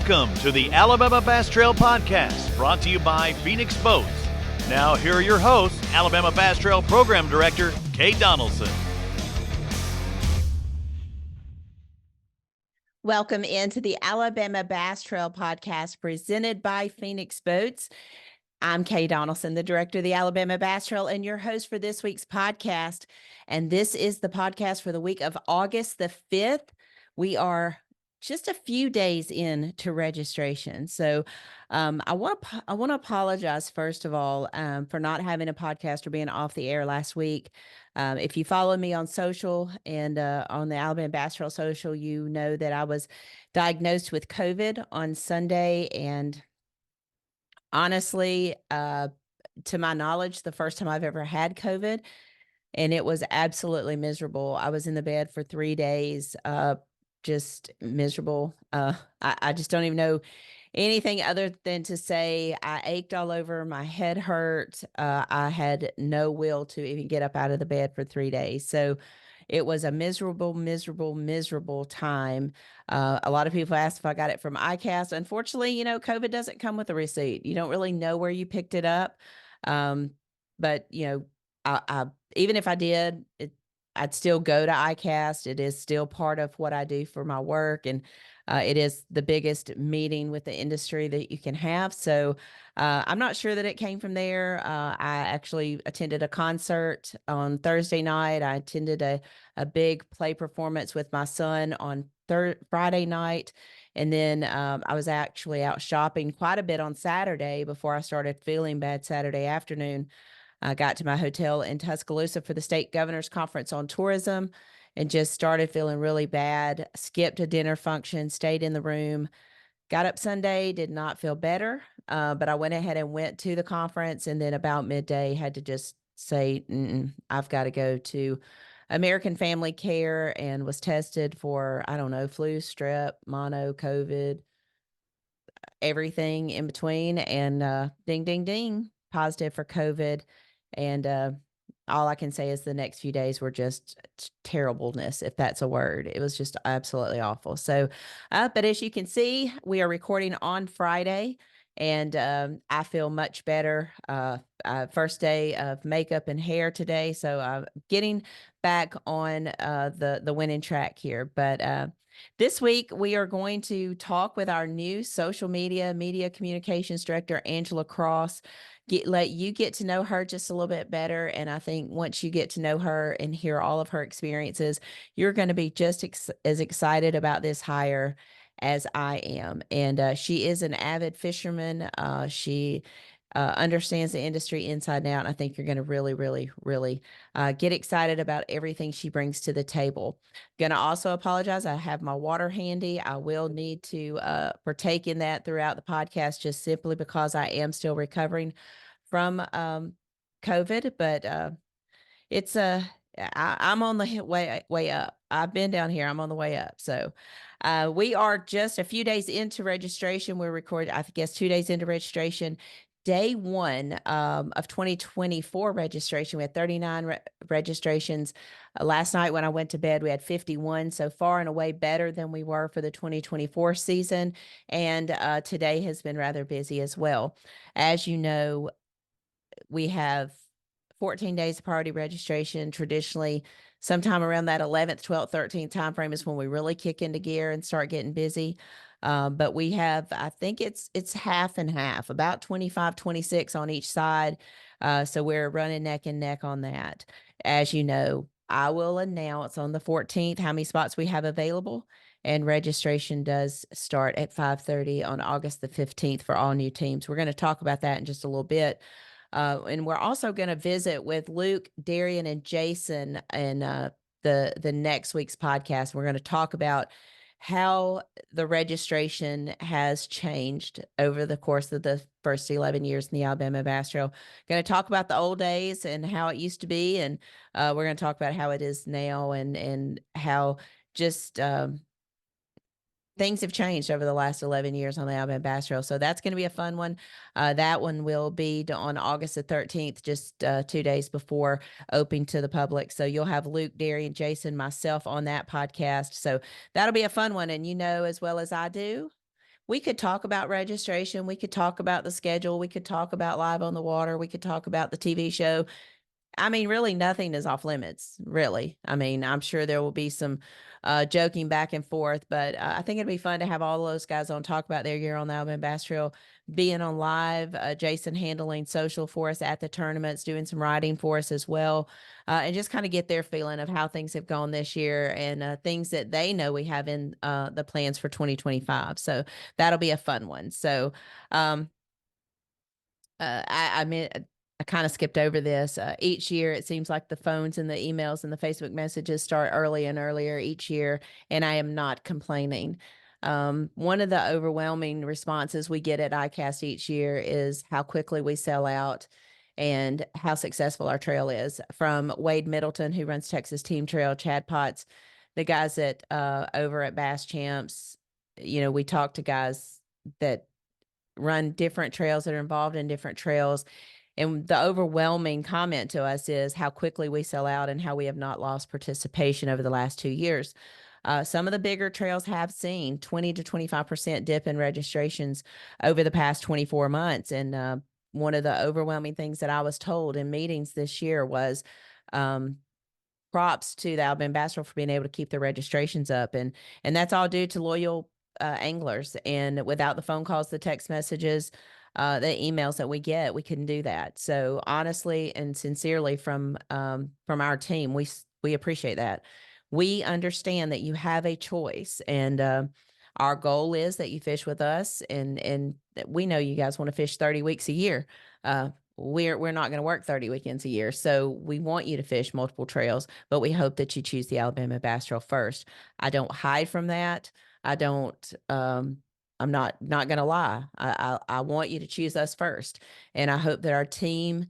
Welcome to the Alabama Bass Trail Podcast, brought to you by Phoenix Boats. Now, here are your hosts, Alabama Bass Trail Program Director, Kate Donaldson. Welcome into the Alabama Bass Trail Podcast presented by Phoenix Boats. I'm Kay Donaldson, the director of the Alabama Bass Trail and your host for this week's podcast. And this is the podcast for the week of August the 5th. We are just a few days into registration. So I want to apologize, first of all, for not having a podcast or being off the air last week. If you follow me on social and on the Alabama Bass Trail social, you know that I was diagnosed with COVID on Sunday, and honestly, to my knowledge, the first time I've ever had COVID, and it was absolutely miserable. I was in the bed for 3 days, just miserable. I just don't even know anything other than to say I ached all over, my head hurt. I had no will to even get up out of the bed for 3 days. So it was a miserable, miserable, miserable time. A lot of people asked if I got it from ICAST. Unfortunately, COVID doesn't come with a receipt. You don't really know where you picked it up. But I even if I did, I'd still go to ICAST. It is still part of what I do for my work, and it is the biggest meeting with the industry that you can have. So I'm not sure that it came from there. I actually attended a concert on Thursday night. I attended a big play performance with my son on Friday night. And then I was actually out shopping quite a bit on Saturday before I started feeling bad Saturday afternoon. I got to my hotel in Tuscaloosa for the state governor's conference on tourism and just started feeling really bad. Skipped a dinner function, stayed in the room, got up Sunday, did not feel better. But I went ahead and went to the conference, and then about midday had to just say, I've got to go to American Family Care, and was tested for, flu, strep, mono, COVID, everything in between. And ding, ding, ding, positive for COVID. And all I can say is the next few days were just terribleness, if that's a word. It was just absolutely awful. So, but as you can see, we are recording on Friday, and I feel much better. First day of makeup and hair today, so I'm getting back on the winning track here. But this week, we are going to talk with our new social media communications director, Angela Cross. Let you get to know her just a little bit better. And I think once you get to know her and hear all of her experiences, you're going to be just as excited about this hire as I am. And she is an avid fisherman. She understands the industry inside and out. And I think you're going to really, really, really get excited about everything she brings to the table. Going to also apologize. I have my water handy. I will need to partake in that throughout the podcast, just simply because I am still recovering from COVID. But it's I'm on the way up. I've been down here. I'm on the way up. So we are just a few days into registration. We're recording, I guess, 2 days into registration. Day one of 2024 registration. We had 39 registrations. Last night when I went to bed, we had 51. So far and away better than we were for the 2024 season. And today has been rather busy as well. As you know, we have 14 days of priority registration. Traditionally, sometime around that 11th, 12th, 13th timeframe is when we really kick into gear and start getting busy. But we have, I think it's half and half, about 25, 26 on each side. So we're running neck and neck on that. As you know, I will announce on the 14th how many spots we have available. And registration does start at 5:30 on August the 15th for all new teams. We're going to talk about that in just a little bit. And we're also going to visit with Luke, Darian, and Jason in the next week's podcast. We're going to talk about how the registration has changed over the course of the first 11 years in the Alabama Bass Trail. Going to talk about the old days and how it used to be, and we're going to talk about how it is now, and how just things have changed over the last 11 years on the Alabama Bass Trail. So that's going to be a fun one. That one will be on August the 13th, just 2 days before opening to the public. So you'll have Luke, Darian, Jason, myself on that podcast. So that'll be a fun one. And as well as I do, we could talk about registration. We could talk about the schedule. We could talk about Live on the Water. We could talk about the TV show. I mean, really, nothing is off limits, really. I mean, I'm sure there will be some joking back and forth, but I think it'd be fun to have all those guys on, talk about their year on the Alabama Bass Trail, being on live, Jason handling social for us at the tournaments, doing some writing for us as well, and just kind of get their feeling of how things have gone this year and things that they know we have in the plans for 2025. So that'll be a fun one. So, um, I mean, I kind of skipped over this. Each year, it seems like the phones and the emails and the Facebook messages start early and earlier each year, and I am not complaining. One of the overwhelming responses we get at ICAST each year is how quickly we sell out and how successful our trail is. From Wade Middleton, who runs Texas Team Trail, Chad Potts, the guys that over at Bass Champs, you know, we talk to guys that run different trails, that are involved in different trails. And the overwhelming comment to us is how quickly we sell out and how we have not lost participation over the last 2 years. Some of the bigger trails have seen 20 to 25% dip in registrations over the past 24 months. And one of the overwhelming things that I was told in meetings this year was, props to the Alabama Bass Trail for being able to keep the registrations up. And that's all due to loyal anglers. And without the phone calls, the text messages, the emails that we get, we couldn't do that. So honestly and sincerely from our team, we appreciate that. We understand that you have a choice, and our goal is that you fish with us, and we know you guys want to fish 30 weeks a year. We're not going to work 30 weekends a year, so we want you to fish multiple trails, but we hope that you choose the Alabama Bass Trail first. I don't hide from that. I don't. I'm not going to lie. I want you to choose us first, and I hope that our team,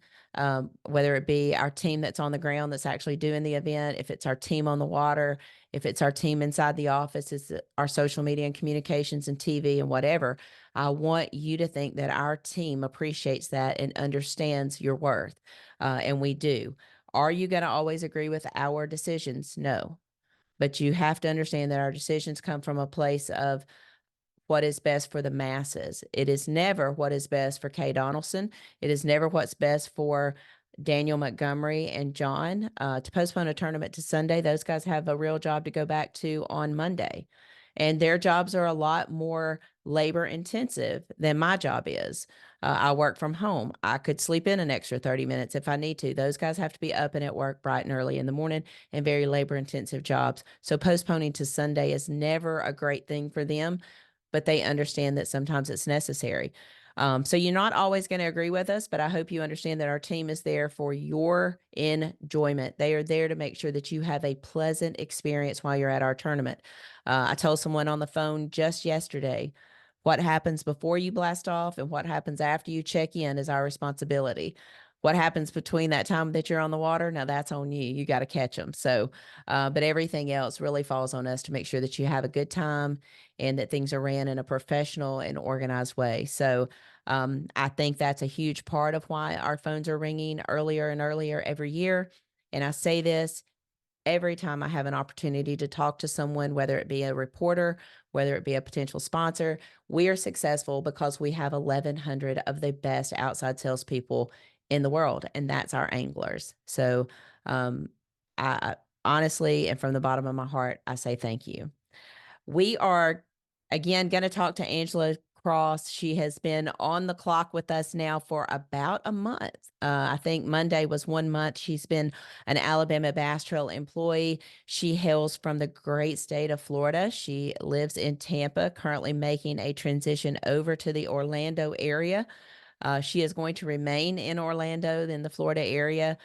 whether it be our team that's on the ground that's actually doing the event, if it's our team on the water, if it's our team inside the office, it's our social media and communications and TV and whatever, I want you to think that our team appreciates that and understands your worth, and we do. Are you going to always agree with our decisions? No. But you have to understand that our decisions come from a place of what is best for the masses. It is never what is best for Kay Donaldson. It is never what's best for Daniel Montgomery and John. To postpone a tournament to Sunday, those guys have a real job to go back to on Monday. And their jobs are a lot more labor intensive than my job is. I work from home. I could sleep in an extra 30 minutes if I need to. Those guys have to be up and at work bright and early in the morning, and very labor intensive jobs. So postponing to Sunday is never a great thing for them, but they understand that sometimes it's necessary. So you're not always going to agree with us, but I hope you understand that our team is there for your enjoyment. They are there to make sure that you have a pleasant experience while you're at our tournament. I told someone on the phone just yesterday, what happens before you blast off and what happens after you check in is our responsibility. What happens between that time that you're on the water, now that's on you. You got to catch them. So, but everything else really falls on us to make sure that you have a good time and that things are ran in a professional and organized way. So I think that's a huge part of why our phones are ringing earlier and earlier every year. And I say this every time I have an opportunity to talk to someone, whether it be a reporter, whether it be a potential sponsor. We are successful because we have 1,100 of the best outside salespeople in the world, and that's our anglers. So I honestly, and from the bottom of my heart, I say thank you. We are, again, going to talk to Angela Cross. She has been on the clock with us now for about a month. I think Monday was 1 month. She's been an Alabama Bass Trail employee. She hails from the great state of Florida. She lives in Tampa, currently making a transition over to the Orlando area. She is going to remain in Orlando, in the Florida area.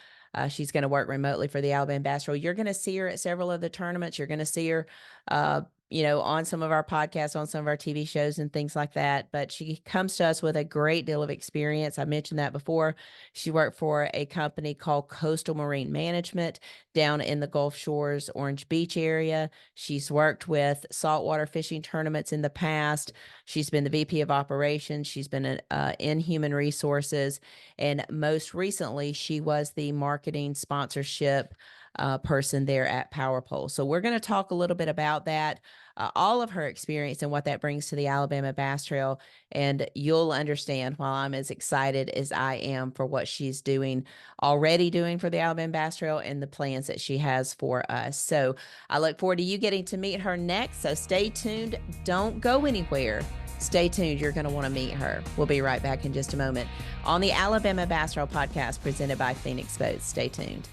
She's going to work remotely for the Alabama Bass Trail. You're going to see her at several of the tournaments. You're going to see her, on some of our podcasts, on some of our TV shows and things like that. But she comes to us with a great deal of experience. I mentioned that before. She worked for a company called Coastal Marine Management down in the Gulf Shores, Orange Beach area. She's worked with saltwater fishing tournaments in the past. She's been the VP of operations. She's been in human resources. And most recently, she was the marketing sponsorship person there at Power Pole. So we're going to talk a little bit about that, all of her experience and what that brings to the Alabama Bass Trail. And you'll understand why I'm as excited as I am for what she's already doing for the Alabama Bass Trail and the plans that she has for us. So I look forward to you getting to meet her next. So stay tuned. Don't go anywhere. Stay tuned. You're going to want to meet her. We'll be right back in just a moment on the Alabama Bass Trail podcast presented by Phoenix Boats. Stay tuned.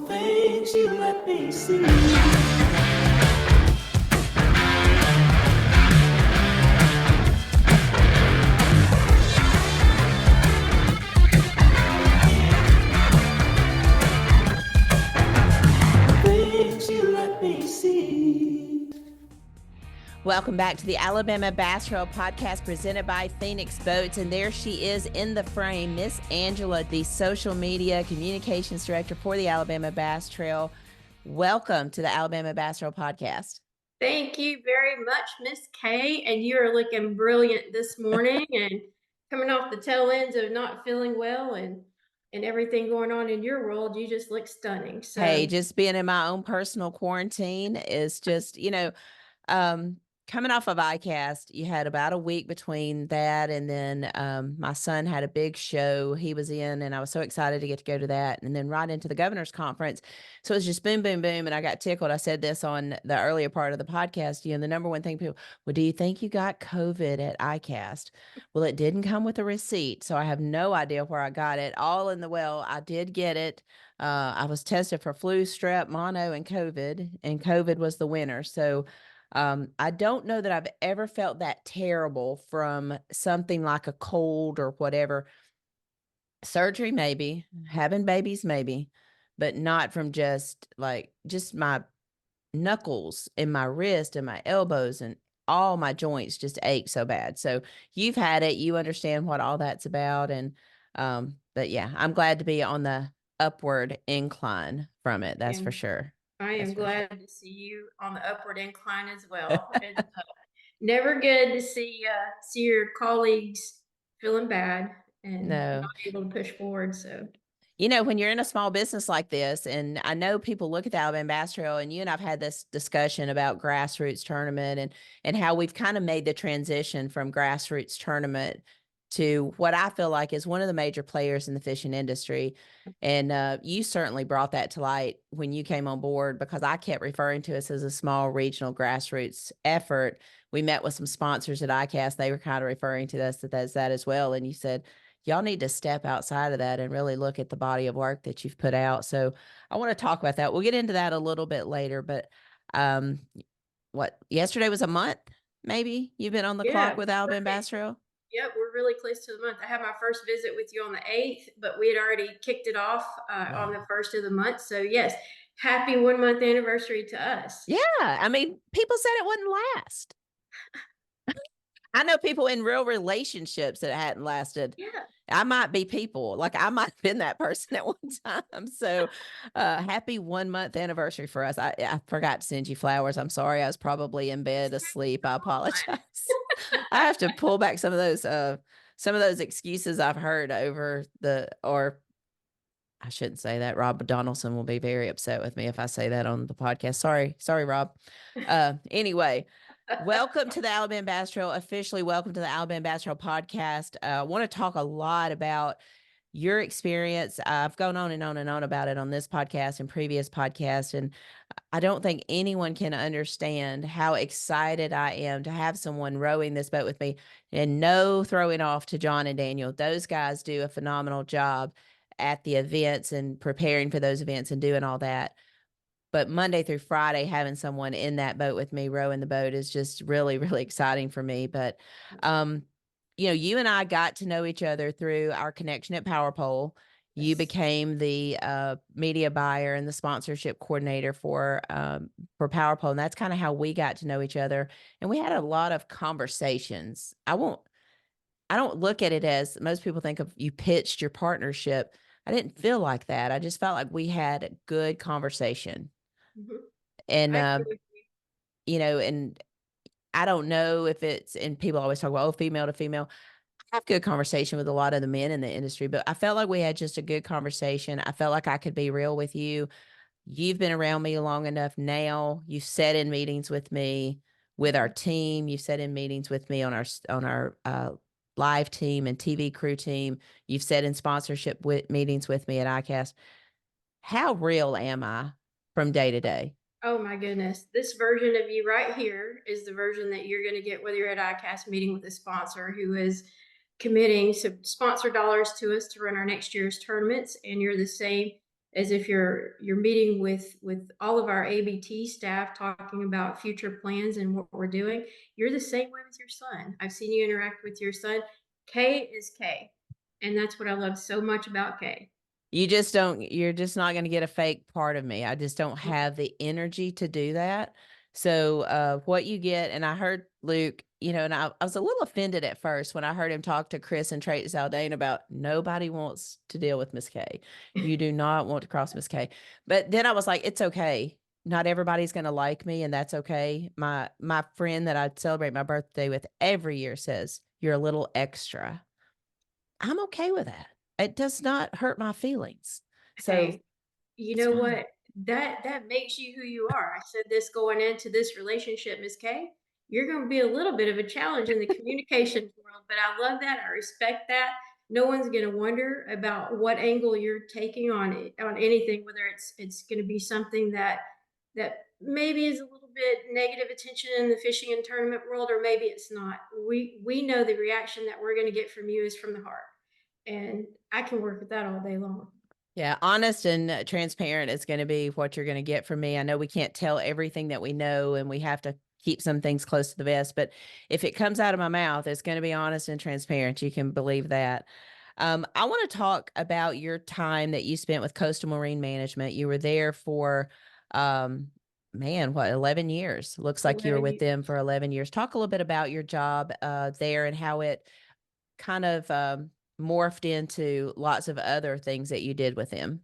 Things you let me see. Welcome back to the Alabama Bass Trail podcast presented by Phoenix Boats. And there she is in the frame, Miss Angela, the social media communications director for the Alabama Bass Trail. Welcome to the Alabama Bass Trail podcast. Thank you very much, Miss Kay. And you are looking brilliant this morning and coming off the tail ends of not feeling well and everything going on in your world. You just look stunning. So hey, just being in my own personal quarantine is just, coming off of ICAST, you had about a week between that. And then my son had a big show he was in, and I was so excited to get to go to that. And then right into the governor's conference. So it was just boom, boom, boom. And I got tickled. I said this on the earlier part of the podcast, the number one thing people, well, do you think you got COVID at ICAST? Well, it didn't come with a receipt. So I have no idea where I got it. All in the well, I did get it. I was tested for flu, strep, mono, and COVID was the winner. So I don't know that I've ever felt that terrible from something like a cold or whatever. Surgery, maybe. Having babies, maybe. But not from just my knuckles and my wrist and my elbows and all my joints just ache so bad. So you've had it. You understand what all that's about. And but yeah, I'm glad to be on the upward incline from it. That's for sure. I am glad to see you on the upward incline as well. It's never good to see your colleagues feeling bad and not able to push forward. So, when you're in a small business like this, and I know people look at the Alabama Bass Trail, and you and I've had this discussion about grassroots tournament and how we've kind of made the transition from grassroots tournament to what I feel like is one of the major players in the fishing industry. And you certainly brought that to light when you came on board, because I kept referring to us as a small regional grassroots effort. We met with some sponsors at ICAST. They were kind of referring to us as that as well. And you said, y'all need to step outside of that and really look at the body of work that you've put out. So I want to talk about that. We'll get into that a little bit later, but yesterday was a month, maybe you've been on the clock with Alabama Bass Trail? Yep, we're really close to the month. I had my first visit with you on the 8th, but we had already kicked it off on the 1st of the month. So yes, happy 1 month anniversary to us. Yeah. I mean, people said it wouldn't last. I know people in real relationships that hadn't lasted. Yeah. I might be people. Like I might have been that person at one time. So happy 1 month anniversary for us. I forgot to send you flowers. I'm sorry. I was probably in bed asleep. I apologize. I have to pull back some of those excuses I've heard over or I shouldn't say that. Rob Donaldson will be very upset with me if I say that on the podcast. Sorry, Rob. Anyway, welcome to the Alabama Bass Trail. Officially welcome to the Alabama Bass Trail podcast. I want to talk a lot about your experience. I've gone on and on and on about it on this podcast and previous podcasts, and I don't think anyone can understand how excited I am to have someone rowing this boat with me. And no throwing off to John and Daniel. Those guys do a phenomenal job at the events and preparing for those events and doing all that. But Monday through Friday, having someone in that boat with me rowing the boat is just really, really exciting for me. But you and I got to know each other through our connection at Power Pole. Yes. You became the media buyer and the sponsorship coordinator for Power Pole. And that's kind of how we got to know each other. And we had a lot of conversations. I don't look at it as most people think of you pitched your partnership. I didn't feel like that. I just felt like we had a good conversation. Mm-hmm. And, and I don't know if it's, and people always talk about, oh, female to female. I have good conversation with a lot of the men in the industry, but I felt like we had just a good conversation. I felt like I could be real with you. You've been around me long enough now. You sat in meetings with me, with our team. You've sat in meetings with me on our live team and TV crew team. You've sat in sponsorship meetings with me at ICAST. How real am I from day to day? Oh my goodness. This version of you right here is the version that you're going to get whether you're at ICAST meeting with a sponsor who is committing some sponsor dollars to us to run our next year's tournaments. And you're the same as if you're meeting with all of our ABT staff talking about future plans and what we're doing. You're the same way with your son. I've seen you interact with your son. Kay is Kay. And that's what I love so much about Kay. You're just not going to get a fake part of me. I just don't have the energy to do that. So what you get, and I heard Luke, and I was a little offended at first when I heard him talk to Chris and Tracy Zaldane about nobody wants to deal with Miss K. You do not want to cross Miss K. But then I was like, it's okay. Not everybody's going to like me, and that's okay. My friend that I celebrate my birthday with every year says, you're a little extra. I'm okay with that. It does not hurt my feelings. So Hey, you it's know fine. what? That makes you who you are. I said this going into this relationship, Miss Kay. You're going to be a little bit of a challenge in the communications world, but I love that. I respect that. No one's going to wonder about what angle you're taking on it, on anything, whether it's going to be something that maybe is a little bit negative attention in the fishing and tournament world, or maybe it's not. We know the reaction that we're going to get from you is from the heart, and I can work with that all day long. Yeah, honest and transparent is going to be what you're going to get from me. I know we can't tell everything that we know, and we have to keep some things close to the vest, but if it comes out of my mouth, it's going to be honest and transparent. You can believe that. I want to talk about your time that you spent with Coastal Marine Management. You were there for, man, what, 11 years? Looks like you were 11 with years. them for 11 years. Talk a little bit about your job there and how it kind of morphed into lots of other things that you did with them.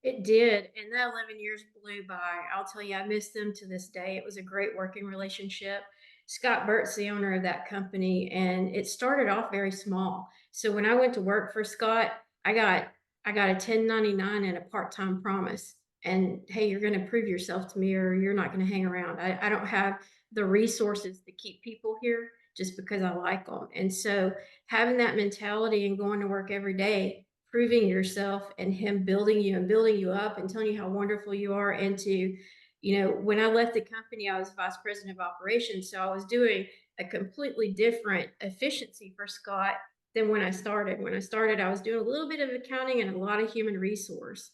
It did, and that 11 years blew by. I'll tell you, I miss them to this day. It was a great working relationship. Scott Burt's the owner of that company, and it started off very small. So when I went to work for Scott, I got a 1099 and a part-time promise. And hey, you're going to prove yourself to me, or you're not going to hang around. I don't have the resources to keep people here just because I like them. And so having that mentality and going to work every day, proving yourself, and him building you and building you up and telling you how wonderful you are. And to, when I left the company, I was vice president of operations. So I was doing a completely different efficiency for Scott than when I started. When I started, I was doing a little bit of accounting and a lot of human resource.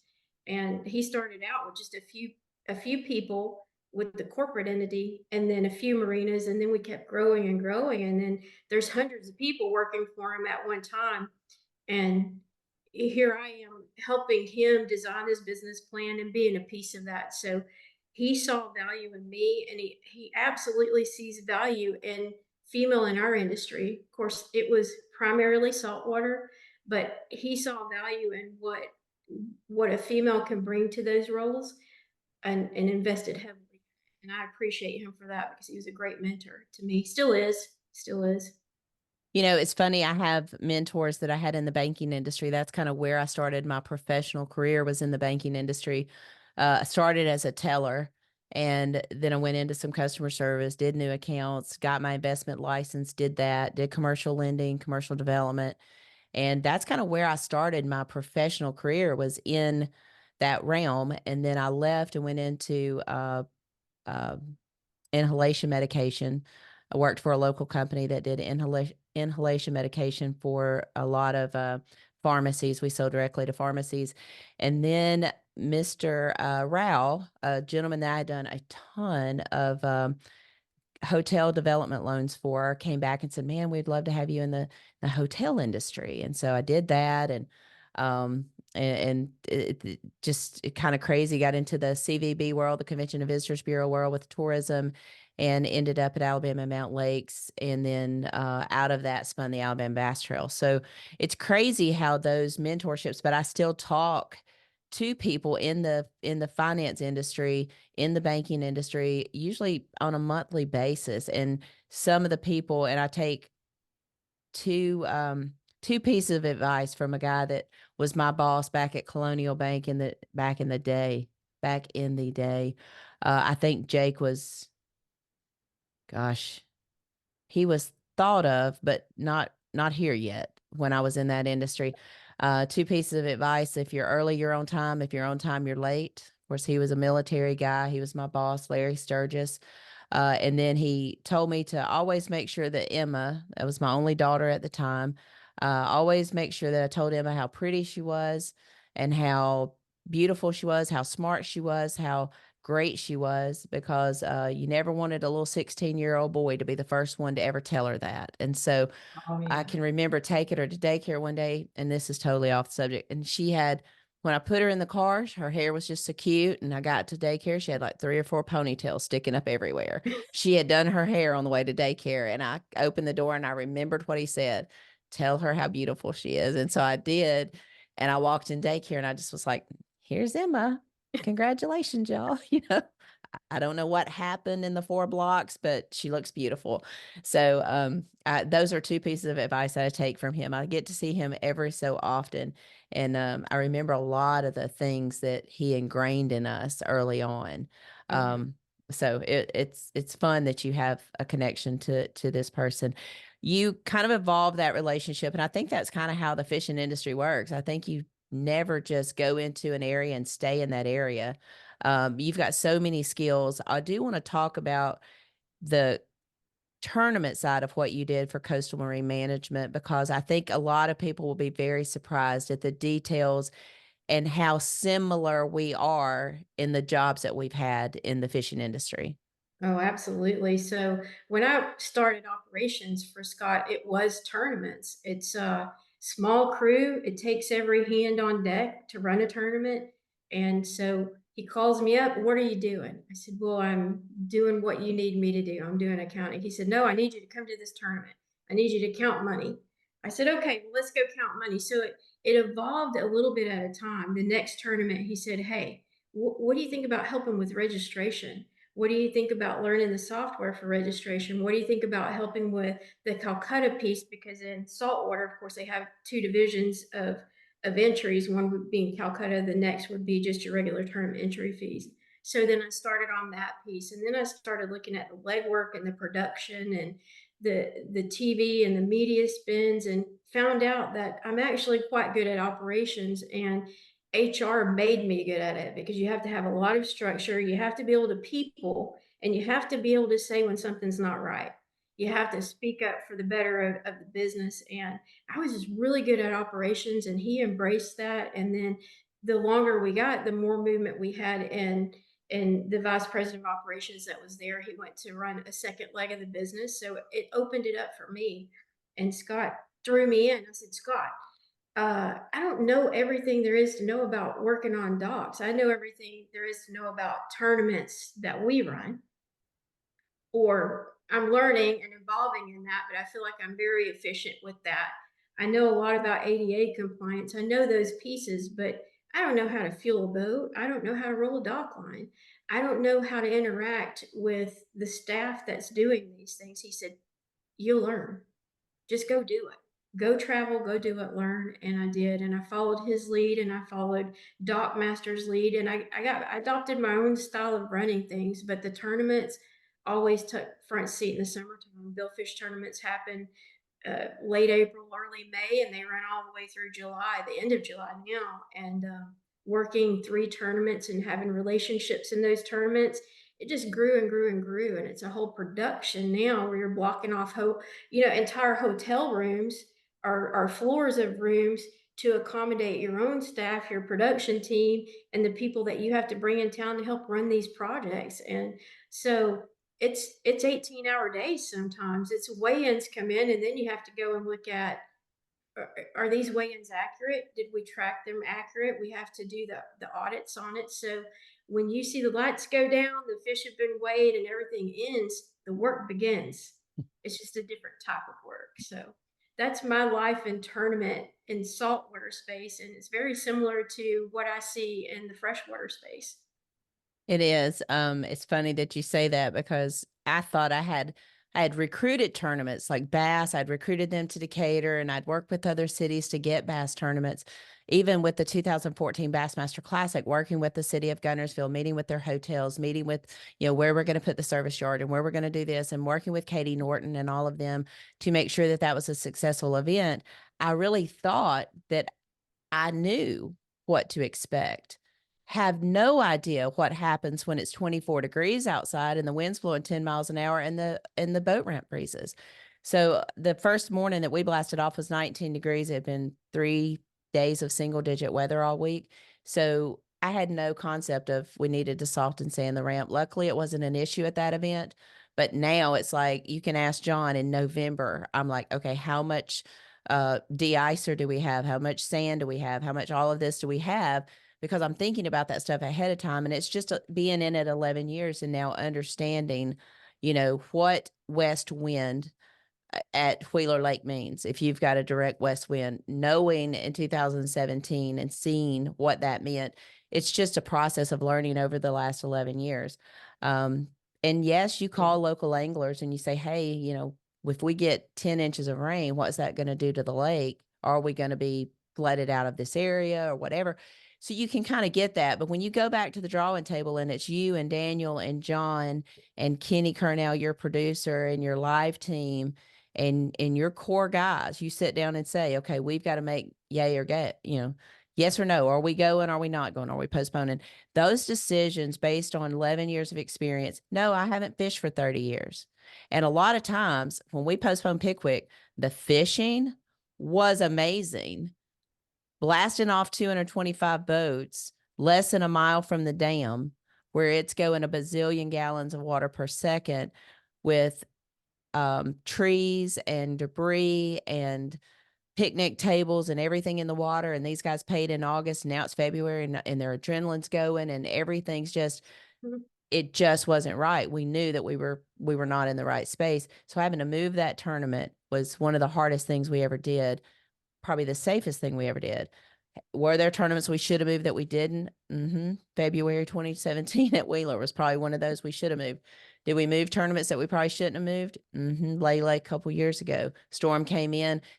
And he started out with just a few people with the corporate entity, and then a few marinas, and then we kept growing and growing, and then there's hundreds of people working for him at one time. And here I am helping him design his business plan and being a piece of that. So he saw value in me, and he absolutely sees value in female in our industry. Of course, it was primarily saltwater, but he saw value in what a female can bring to those roles, and invested heavily. And I appreciate him for that because he was a great mentor to me. Still is, still is. It's funny. I have mentors that I had in the banking industry. That's kind of where I started my professional career, was in the banking industry. I started as a teller, and then I went into some customer service, did new accounts, got my investment license, did commercial lending, commercial development. And that's kind of where I started my professional career, was in that realm. And then I left and went into uh, inhalation medication. I worked for a local company that did inhalation medication for a lot of pharmacies. We sold directly to pharmacies. And then Mr. Rao, a gentleman that I had done a ton of hotel development loans for, came back and said, man, we'd love to have you in the hotel industry. And so I did that. And it just kind of crazy, got into the CVB world, the Convention and Visitors Bureau world, with tourism, and ended up at Alabama Mountain Lakes. And then out of that spun the Alabama Bass Trail. So it's crazy how those mentorships, but I still talk to people in the finance industry, in the banking industry, usually on a monthly basis. And some of the people, and I take two pieces of advice from a guy that was my boss back at Colonial Bank back in the day. I think Jake was, gosh, he was thought of, but not here yet when I was in that industry. Two pieces of advice: if you're early, you're on time. If you're on time, you're late. Of course, he was a military guy. He was my boss, Larry Sturgis. And then he told me to always make sure that Emma, that was my only daughter at the time, always make sure that I told Emma how pretty she was and how beautiful she was, how smart she was, how great she was, because you never wanted a little 16-year-old boy to be the first one to ever tell her that. And so Oh, I yeah. can remember taking her to daycare one day, and this is totally off the subject. And she had, when I put her in the car, her hair was just so cute. And I got to daycare, she had like 3 or 4 ponytails sticking up everywhere. She had done her hair on the way to daycare. And I opened the door and I remembered what he said: tell her how beautiful she is. And so I did. And I walked in daycare and I just was like, here's Emma. Congratulations, y'all. I don't know what happened in the 4 blocks, but she looks beautiful. So those are 2 pieces of advice that I take from him. I get to see him every so often. And I remember a lot of the things that he ingrained in us early on. So it's fun that you have a connection to this person. You kind of evolve that relationship. And I think that's kind of how the fishing industry works. I think you never just go into an area and stay in that area. You've got so many skills. I do want to talk about the tournament side of what you did for coastal marine management, because I think a lot of people will be very surprised at the details and how similar we are in the jobs that we've had in the fishing industry. Oh, absolutely. So when I started operations for Scott, it was tournaments. It's a small crew. It takes every hand on deck to run a tournament. And so he calls me up, "What are you doing?" I said, "Well, I'm doing what you need me to do. I'm doing accounting." He said, "No, I need you to come to this tournament. I need you to count money." I said, "Okay, well, let's go count money." So it evolved a little bit at a time. The next tournament, he said, "Hey, what do you think about helping with registration? What do you think about learning the software for registration? What do you think about helping with the Calcutta piece?" Because in saltwater, of course, they have 2 divisions of entries. One would be in Calcutta, the next would be just your regular term entry fees. So then I started on that piece, and then I started looking at the legwork and the production and the TV and the media spins, and found out that I'm actually quite good at operations, and HR made me good at it, because you have to have a lot of structure. You have to be able to people, and you have to be able to say when something's not right. You have to speak up for the better of the business. And I was just really good at operations, and he embraced that. And then the longer we got, the more movement we had. And the vice president of operations that was there, he went to run a second leg of the business. So it opened it up for me. And Scott threw me in. I said, "Scott, I don't know everything there is to know about working on docks. I know everything there is to know about tournaments that we run, or I'm learning and evolving in that, but I feel like I'm very efficient with that. I know a lot about ADA compliance. I know those pieces, but I don't know how to fuel a boat. I don't know how to roll a dock line. I don't know how to interact with the staff that's doing these things." He said, "You'll learn. Just go do it. Go travel, go do it, learn." And I did. And I followed his lead, and I followed Doc Master's lead. And I adopted my own style of running things, but the tournaments always took front seat in the summertime. Billfish tournaments happen late April, early May, and they run all the way through July, the end of July now. And working 3 tournaments and having relationships in those tournaments, it just grew and grew and grew. And it's a whole production now where you're blocking off entire hotel rooms or floors of rooms to accommodate your own staff, your production team, and the people that you have to bring in town to help run these projects. And so it's 18-hour days sometimes. It's weigh-ins come in, and then you have to go and look at, are these weigh-ins accurate? Did we track them accurate? We have to do the audits on it. So when you see the lights go down, the fish have been weighed, and everything ends, the work begins. It's just a different type of work. So that's my life in tournament in saltwater space, and it's very similar to what I see in the freshwater space. It is. It's funny that you say that because I had recruited tournaments like bass. I'd recruited them to Decatur, and I'd worked with other cities to get bass tournaments. Even with the 2014 Bassmaster Classic, working with the city of Gunnersville, meeting with their hotels, meeting with, where we're going to put the service yard and where we're going to do this, and working with Katie Norton and all of them to make sure that that was a successful event. I really thought that I knew what to expect. Have no idea what happens when it's 24 degrees outside and the wind's blowing 10 miles an hour and the boat ramp freezes. So the first morning that we blasted off was 19 degrees. It had been 3 days of single digit weather all week. So I had no concept of we needed to salt and sand the ramp. Luckily, it wasn't an issue at that event. But now it's like you can ask John in November. I'm like, okay, how much de-icer do we have? How much sand do we have? How much all of this do we have? Because I'm thinking about that stuff ahead of time. And it's just being in it 11 years and now understanding, what west wind at Wheeler Lake means. If you've got a direct west wind, knowing in 2017 and seeing what that meant, it's just a process of learning over the last 11 years. And yes, you call local anglers and you say, hey, if we get 10 inches of rain, what's that going to do to the lake? Are we going to be flooded out of this area or whatever? So you can kind of get that. But when you go back to the drawing table and it's you and Daniel and John and Kenny Kernell, your producer, and your live team and your core guys, you sit down and say, okay, we've got to make yay or get, yes or no. Are we going? Are we not going? Are we postponing? Those decisions based on 11 years of experience. No, I haven't fished for 30 years. And a lot of times when we postponed Pickwick, the fishing was amazing. Blasting off 225 boats less than a mile from the dam, where it's going a bazillion gallons of water per second with trees and debris and picnic tables and everything in the water. And these guys paid in August. Now it's February and their adrenaline's going and everything's just, it just wasn't right. We knew that we were not in the right space. So having to move that tournament was one of the hardest things we ever did. Probably the safest thing we ever did. Were there tournaments we should have moved that we didn't? February 2017 at Wheeler was probably one of those we should have moved. Did we move tournaments that we probably shouldn't have moved? Lele a couple years ago. Storm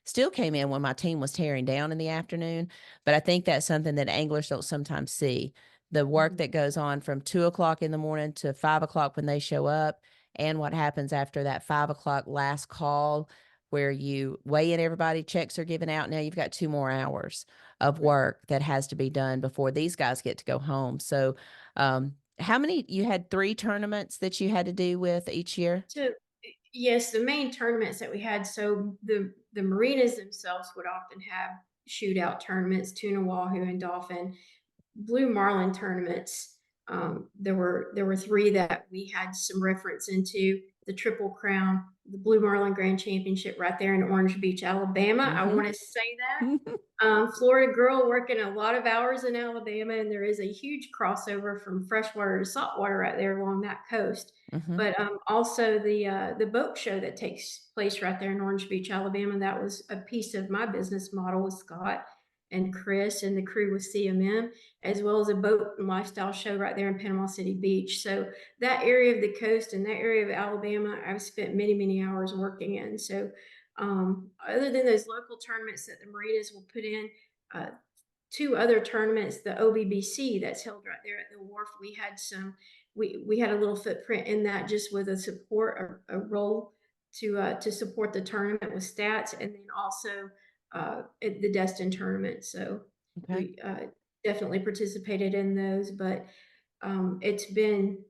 still came in when my team was tearing down in the afternoon. But I think that's something that anglers don't sometimes see. The work that goes on from 2:00 in the morning to 5:00 when they show up, and what happens after that 5:00 last call, where you weigh in everybody, checks are given out. Now you've got 2 more hours of work that has to be done before these guys get to go home. So, how many, you had 3 tournaments that you had to do with each year? So yes, the main tournaments that we had. So the marinas themselves would often have shootout tournaments, tuna, wahoo, and dolphin. Blue marlin tournaments. There were 3 that we had some reference into: the Triple Crown, the Blue Marlin Grand Championship right there in Orange Beach, Alabama. I want to say that. Florida girl working a lot of hours in Alabama, and there is a huge crossover from freshwater to saltwater right there along that coast. But also the boat show that takes place right there in Orange Beach, Alabama. That was a piece of my business model with Scott and Chris and the crew with CMM, as well as a boat and lifestyle show right there in Panama City Beach. So that area of the coast and that area of Alabama, I've spent many, many hours working in. So other than those local tournaments that the marinas will put in, 2 other tournaments, the OBBC that's held right there at the wharf, we had a little footprint in that, just with a role to support the tournament with stats, and then also at the Destin tournament. So we definitely participated in those, but it's been,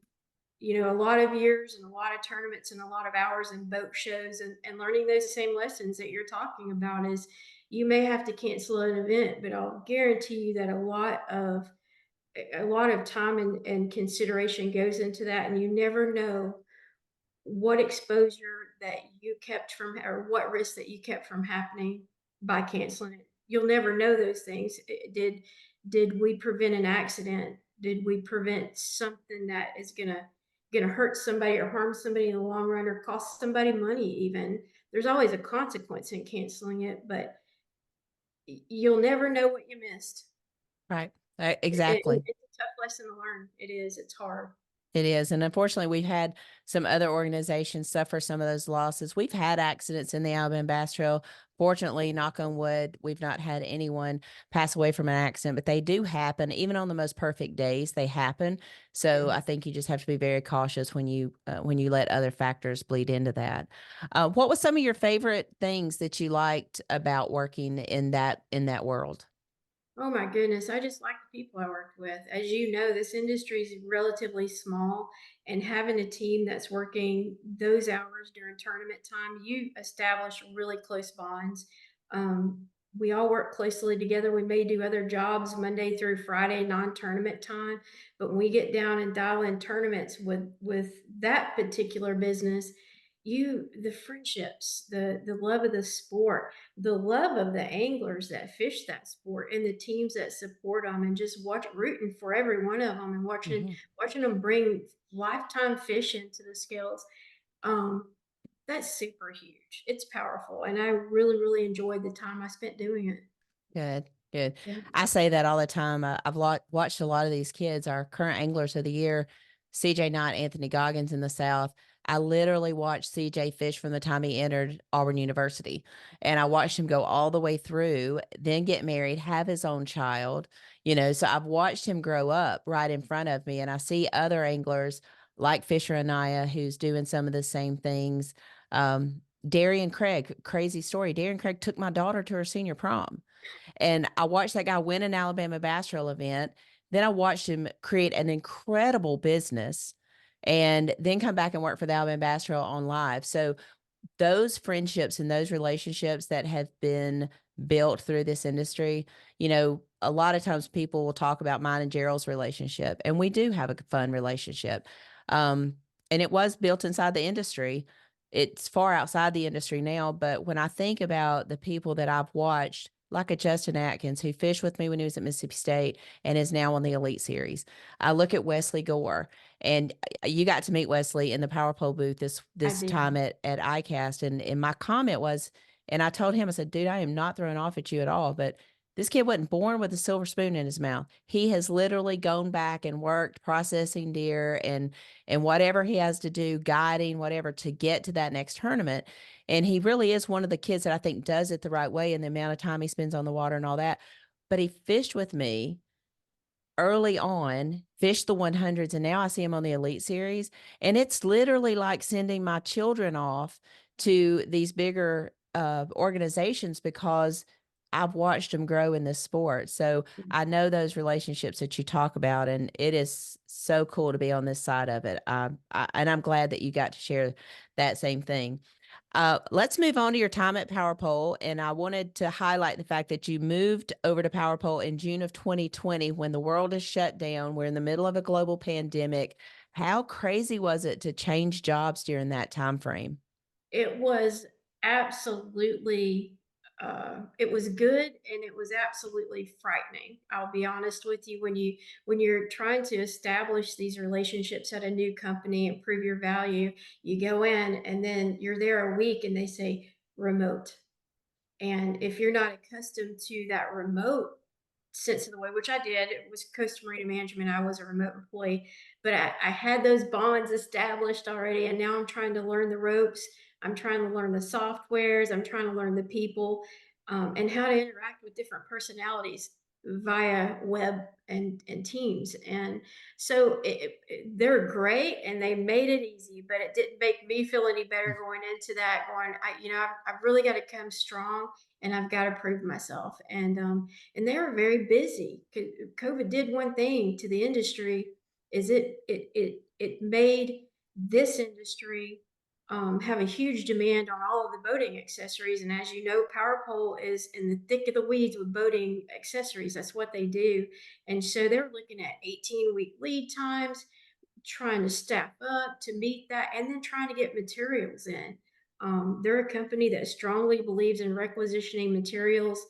a lot of years and a lot of tournaments and a lot of hours and boat shows, and learning those same lessons that you're talking about. Is you may have to cancel an event, but I'll guarantee you that a lot of time and consideration goes into that, and you never know what exposure that you kept from, or what risk that you kept from happening by canceling it. You'll never know those things. Did we prevent an accident? Did we prevent something that is gonna going to hurt somebody or harm somebody in the long run or cost somebody money even. There's always a consequence in canceling it, but you'll never know what you missed. Right. And Exactly. it's a tough lesson to learn. It is. It's hard. It is. And unfortunately, we've had some other organizations suffer some of those losses. We've had accidents in the Alabama Bass Trail. Fortunately, knock on wood, we've not had anyone pass away from an accident, but they do happen. Even on the most perfect days, they happen. So I Yes. think you just have to be very cautious when you let other factors bleed into that. What was some of your favorite things that you liked about working in that world? Oh my goodness, I just like the people I worked with. As you know, this industry is relatively small, and having a team that's working those hours during tournament time, you establish really close bonds. Um, we all work closely together. We may do other jobs Monday through Friday, non-tournament time, but when we get down and dial in tournaments with that particular business, the friendships, the love of the sport, the love of the anglers that fish that sport and the teams that support them, and just rooting for every one of them and watching them bring lifetime fish into the scales. um that's super huge. It's powerful, and I really, really enjoyed the time I spent doing it. Good, good. Yeah. I say that all the time. I've watched a lot of these kids, our current anglers of the year, CJ Knight, Anthony Goggins in the South. I literally watched CJ fish from the time he entered Auburn University. And I watched him go all the way through, then get married, have his own child, So I've watched him grow up right in front of me. And I see other anglers like Fisher Anaya who's doing some of the same things. Darian Craig, crazy story. Darian Craig took my daughter to her senior prom. And I watched that guy win an Alabama Bass Trail event. Then I watched him create an incredible business and then come back and work for the Alabama Bass Trail on live. So those friendships and those relationships that have been built through this industry, a lot of times people will talk about mine and Gerald's relationship, and we do have a fun relationship. Um, and it was built inside the industry. It's far outside the industry now, but when I think about the people that I've watched, like a Justin Atkins, who fished with me when he was at Mississippi State and is now on the Elite Series. I look at Wesley Gore, and you got to meet Wesley in the Power Pole booth I this time did. at ICAST, and my comment was, and I told him, I said, dude, I am not throwing off at you at all, but this kid wasn't born with a silver spoon in his mouth. He has literally gone back and worked processing deer and whatever he has to do, guiding, whatever, to get to that next tournament. And he really is one of the kids that I think does it the right way in the amount of time he spends on the water and all that. But he fished with me early on, fished the 100s, and now I see him on the Elite Series. And it's literally like sending my children off to these bigger organizations because I've watched them grow in this sport. So I know those relationships that you talk about, and it is so cool to be on this side of it. And I'm glad that you got to share that same thing. Let's move on to your time at Power Pole. And I wanted to highlight the fact that you moved over to Power Pole in June of 2020 when the world is shut down. We're in the middle of a global pandemic. How crazy was it to change jobs during that time frame? It was absolutely, it was good, and it was absolutely frightening. I'll be honest with you. When you're trying to establish these relationships at a new company and prove your value, you go in and then you're there a week and they say remote. And if you're not accustomed to that remote sense of the way, which I did, it was Coastal Marine Management. I was a remote employee, but I had those bonds established already. And now I'm trying to learn the ropes. I'm trying to learn the softwares. I'm trying to learn the people, and how to interact with different personalities via web and Teams. And so they're great and they made it easy, but it didn't make me feel any better going into that. I've really got to come strong, and I've got to prove myself. And they were very busy. COVID did one thing to the industry, is it made this industry have a huge demand on all of the boating accessories. And as you know, Power Pole is in the thick of the weeds with boating accessories. That's what they do. And so they're looking at 18-week lead times, trying to staff up to meet that, and then trying to get materials in. They're a company that strongly believes in requisitioning materials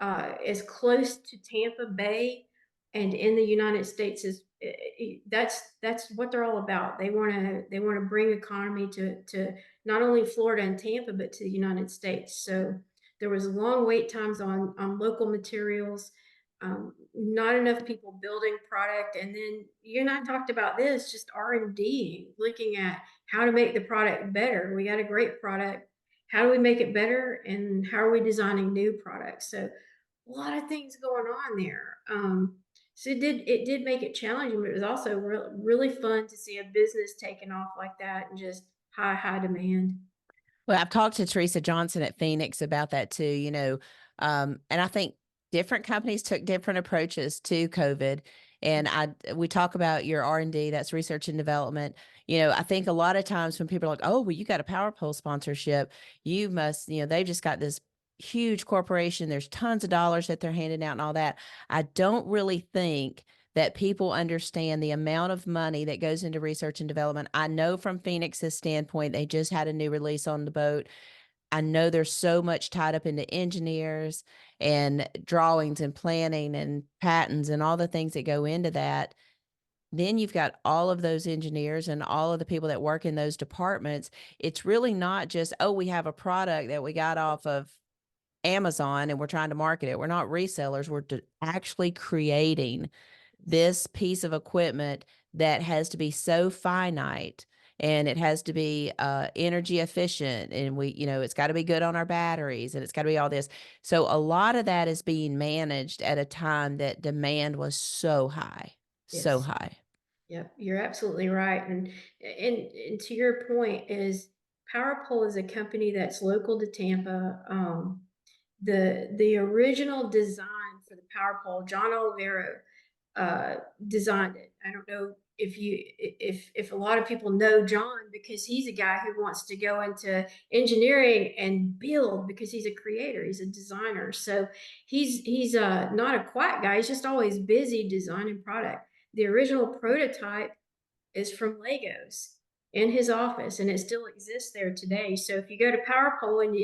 as close to Tampa Bay and in the United States is that's what they're all about. They want to bring economy to not only Florida and Tampa, but to the United States. So there was long wait times on local materials, not enough people building product, and then you and I talked about this, just R&D, looking at how to make the product better. We got a great product. How do we make it better, and how are we designing new products? So a lot of things going on there. So it did make it challenging, but it was also really fun to see a business taking off like that and just high demand. Well, I've talked to Teresa Johnson at Phoenix about that too, and I think different companies took different approaches to COVID. And we talk about your R&D, that's research and development. I think a lot of times when people are like, oh, well, you got a Power Pole sponsorship, you must, they've just got this huge corporation. There's tons of dollars that they're handing out and all that. I don't really think that people understand the amount of money that goes into research and development. I know from Phoenix's standpoint, they just had a new release on the boat. I know there's so much tied up into engineers and drawings and planning and patents and all the things that go into that. Then you've got all of those engineers and all of the people that work in those departments. It's really not just, oh, we have a product that we got off of Amazon and we're trying to market it. We're not resellers. We're actually creating this piece of equipment that has to be so finite, and it has to be energy efficient, and it's got to be good on our batteries, and it's got to be all this. So a lot of that is being managed at a time that demand was so high, so Yes. high. Yep, you're absolutely right. And to your point is PowerPole is a company that's local to Tampa. The original design for the PowerPole, John Olivero uh, designed it. I don't know if a lot of people know John, because he's a guy who wants to go into engineering and build, because he's a creator, he's a designer. So he's not a quiet guy. He's just always busy designing product. The original prototype is from Legos in his office, and it still exists there today. So if you go to PowerPole and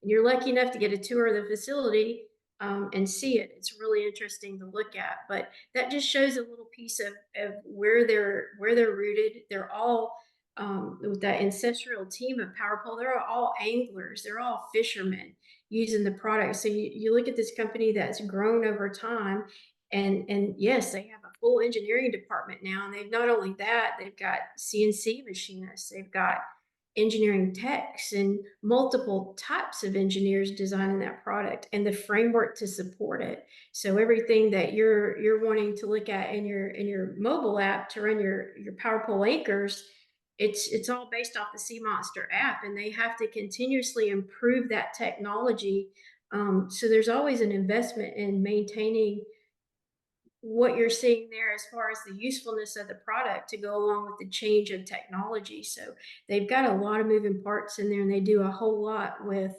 you're lucky enough to get a tour of the facility, and see it, it's really interesting to look at. But that just shows a little piece of where they're rooted. They're all with that ancestral team of PowerPole. They're all anglers. They're all fishermen using the product. So you look at this company that's grown over time, and yes, they have a full engineering department now. And they've not only that, they've got CNC machinists, they've got engineering techs, and multiple types of engineers designing that product and the framework to support it. So everything that you're wanting to look at in your mobile app to run your PowerPole anchors, it's all based off the Sea Monster app, and they have to continuously improve that technology. So there's always an investment in maintaining what you're seeing there as far as the usefulness of the product to go along with the change of technology. So they've got a lot of moving parts in there, and they do a whole lot with,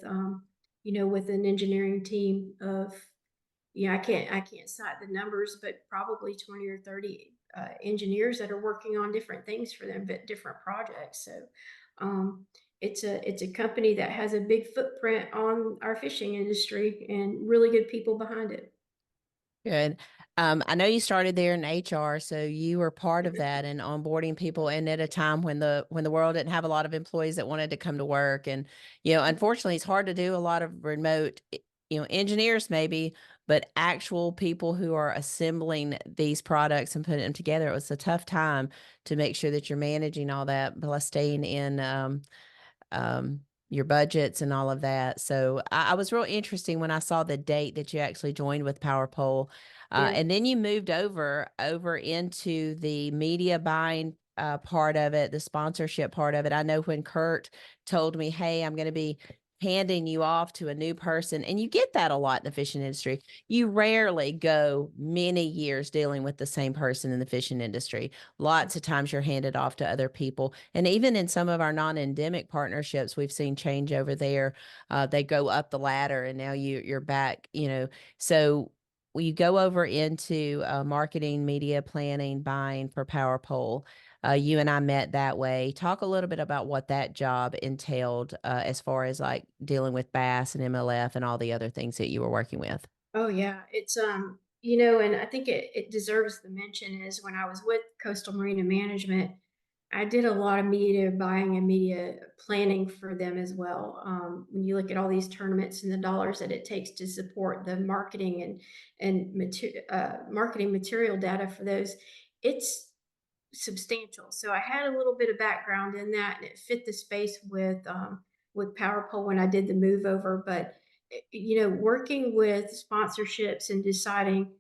with an engineering team of, I can't cite the numbers, but probably 20 or 30 engineers that are working on different things for them, but different projects. So it's a company that has a big footprint on our fishing industry and really good people behind it. Good. I know you started there in HR, so you were part of that and onboarding people, and at a time when the world didn't have a lot of employees that wanted to come to work. And unfortunately, it's hard to do a lot of remote, engineers maybe, but actual people who are assembling these products and putting them together. It was a tough time to make sure that you're managing all that, plus staying in um, your budgets and all of that. So I was real interesting when I saw the date that you actually joined with PowerPole. Yeah. And then you moved over into the media buying part of it, the sponsorship part of it. I know when Kurt told me, hey, I'm going to be handing you off to a new person, and you get that a lot in the fishing industry. You rarely go many years dealing with the same person in the fishing industry. Lots of times you're handed off to other people. And even in some of our non-endemic partnerships, we've seen change over there. They go up the ladder, and now you're back, So you go over into marketing, media planning, buying for PowerPole. You and I met that way. Talk a little bit about what that job entailed as far as like dealing with bass and MLF and all the other things that you were working with. Oh yeah, And I think it deserves the mention is when I was with Coastal Marina Management, I did a lot of media buying and media planning for them as well. When you look at all these tournaments and the dollars that it takes to support the marketing and marketing material data for those, it's substantial. So I had a little bit of background in that, and it fit the space with PowerPole when I did the move over. But working with sponsorships and deciding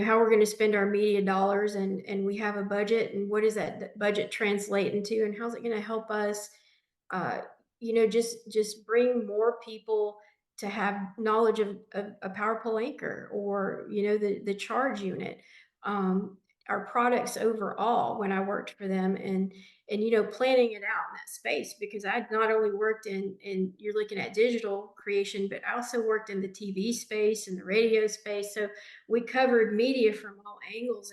how we're going to spend our media dollars, and we have a budget, and what does that budget translate into, and how's it going to help us uh, just bring more people to have knowledge of a power pole anchor, or the charge unit, um, our products overall when I worked for them, and planning it out in that space, because I'd not only worked in you're looking at digital creation, but I also worked in the TV space and the radio space. So we covered media from all angles,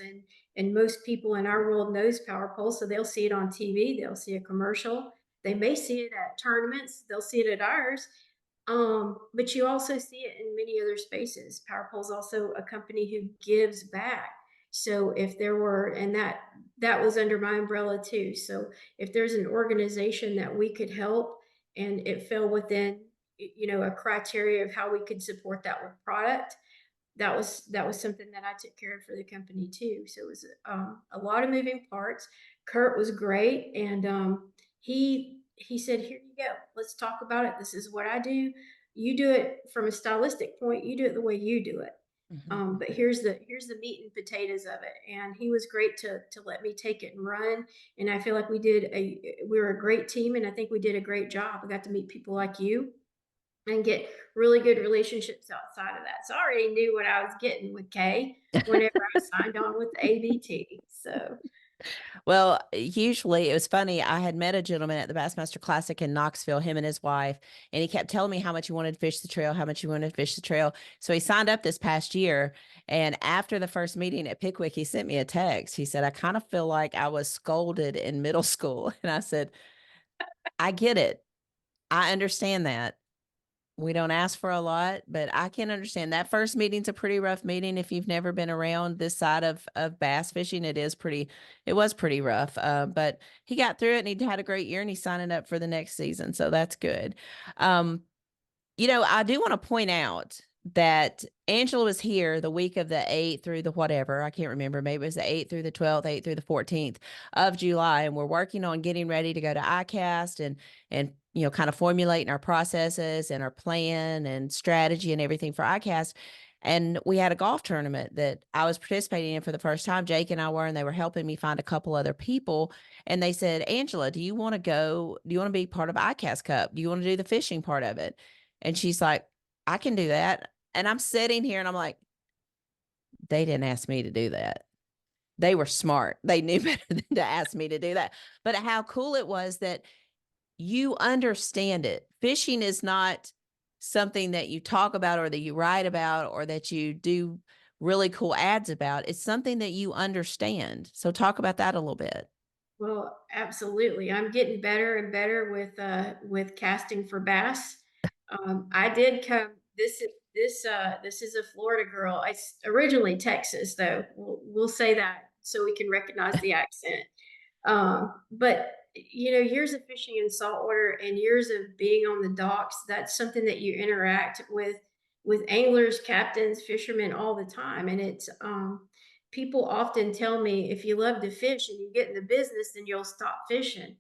and most people in our world knows power pole, so they'll see it on TV, they'll see a commercial, they may see it at tournaments, they'll see it at ours. But you also see it in many other spaces. PowerPole is also a company who gives back. So if there were, and that was under my umbrella too. So if there's an organization that we could help and it fell within, a criteria of how we could support that with product, that was something that I took care of for the company too. So it was a lot of moving parts. Kurt was great, and he said, "Here you go. Let's talk about it. This is what I do. You do it from a stylistic point. You do it the way you do it. But here's the meat and potatoes of it." And he was great to let me take it and run. And I feel like we were a great team, and I think we did a great job. I got to meet people like you and get really good relationships outside of that. So I already knew what I was getting with Kay whenever I signed on with the ABT. So Well, usually it was funny. I had met a gentleman at the Bassmaster Classic in Knoxville, him and his wife, and he kept telling me how much he wanted to fish the trail, how much he wanted to fish the trail. So he signed up this past year. And after the first meeting at Pickwick, he sent me a text. He said, "I kind of feel like I was scolded in middle school." And I said, "I get it. I understand that. We don't ask for a lot, but I can understand that first meeting's a pretty rough meeting. If you've never been around this side of bass fishing, it was pretty rough. But he got through it and he had a great year and he's signing up for the next season. So that's good. I do want to point out that Angela was here the week of the 8th through the whatever. I can't remember. Maybe it was the 8th through the 12th, 8th through the 14th of July. And we're working on getting ready to go to ICAST and kind of formulating our processes and our plan and strategy and everything for ICAST. And we had a golf tournament that I was participating in for the first time. Jake and I were, and they were helping me find a couple other people. And they said, "Angela, do you want to go? Do you want to be part of ICAST Cup? Do you want to do the fishing part of it?" And she's like, "I can do that." And I'm sitting here and I'm like, they didn't ask me to do that. They were smart. They knew better than to ask me to do that. But how cool it was that you understand it. Fishing is not something that you talk about or that you write about or that you do really cool ads about. It's something that you understand. So talk about that a little bit. well, absolutely. I'm getting better and better with casting for bass. I did come. This is a Florida girl. It's originally Texas, though. We'll say that so we can recognize the accent. But years of fishing in saltwater and years of being on the docks, that's something that you interact with anglers, captains, fishermen all the time. And it's people often tell me, if you love to fish and you get in the business, then you'll stop fishing.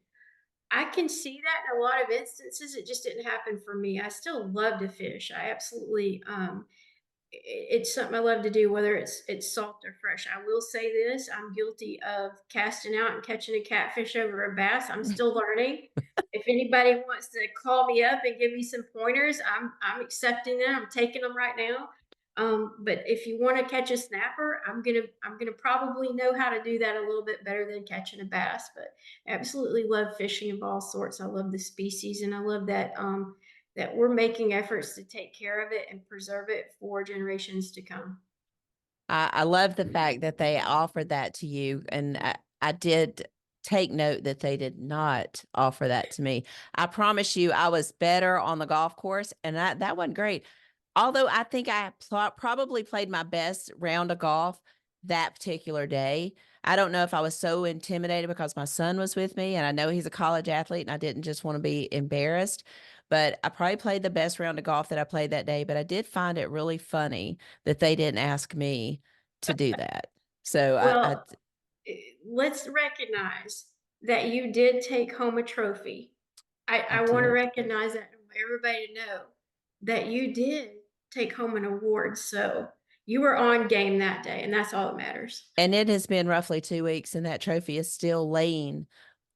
I can see that in a lot of instances. It just didn't happen for me. I still love to fish. I absolutely it's something I love to do, whether it's salt or fresh. I will say this: I'm guilty of casting out and catching a catfish over a bass. I'm still learning. If anybody wants to call me up and give me some pointers, I'm accepting them. I'm taking them right now. But if you want to catch a snapper, I'm gonna probably know how to do that a little bit better than catching a bass. But I absolutely love fishing of all sorts. I love the species, and I love that we're making efforts to take care of it and preserve it for generations to come. I love the fact that they offered that to you. And I did take note that they did not offer that to me. I promise you, I was better on the golf course, and that wasn't great. Although I think I probably played my best round of golf that particular day. I don't know if I was so intimidated because my son was with me and I know he's a college athlete and I didn't just want to be embarrassed, but I probably played the best round of golf that I played that day. But I did find it really funny that they didn't ask me to do that. So Well, let's recognize that you did take home a trophy. I I want to did. recognize that. I want everybody to know that you did take home an award. So you were on game that day, and that's all that matters. And it has been roughly 2 weeks, and that trophy is still laying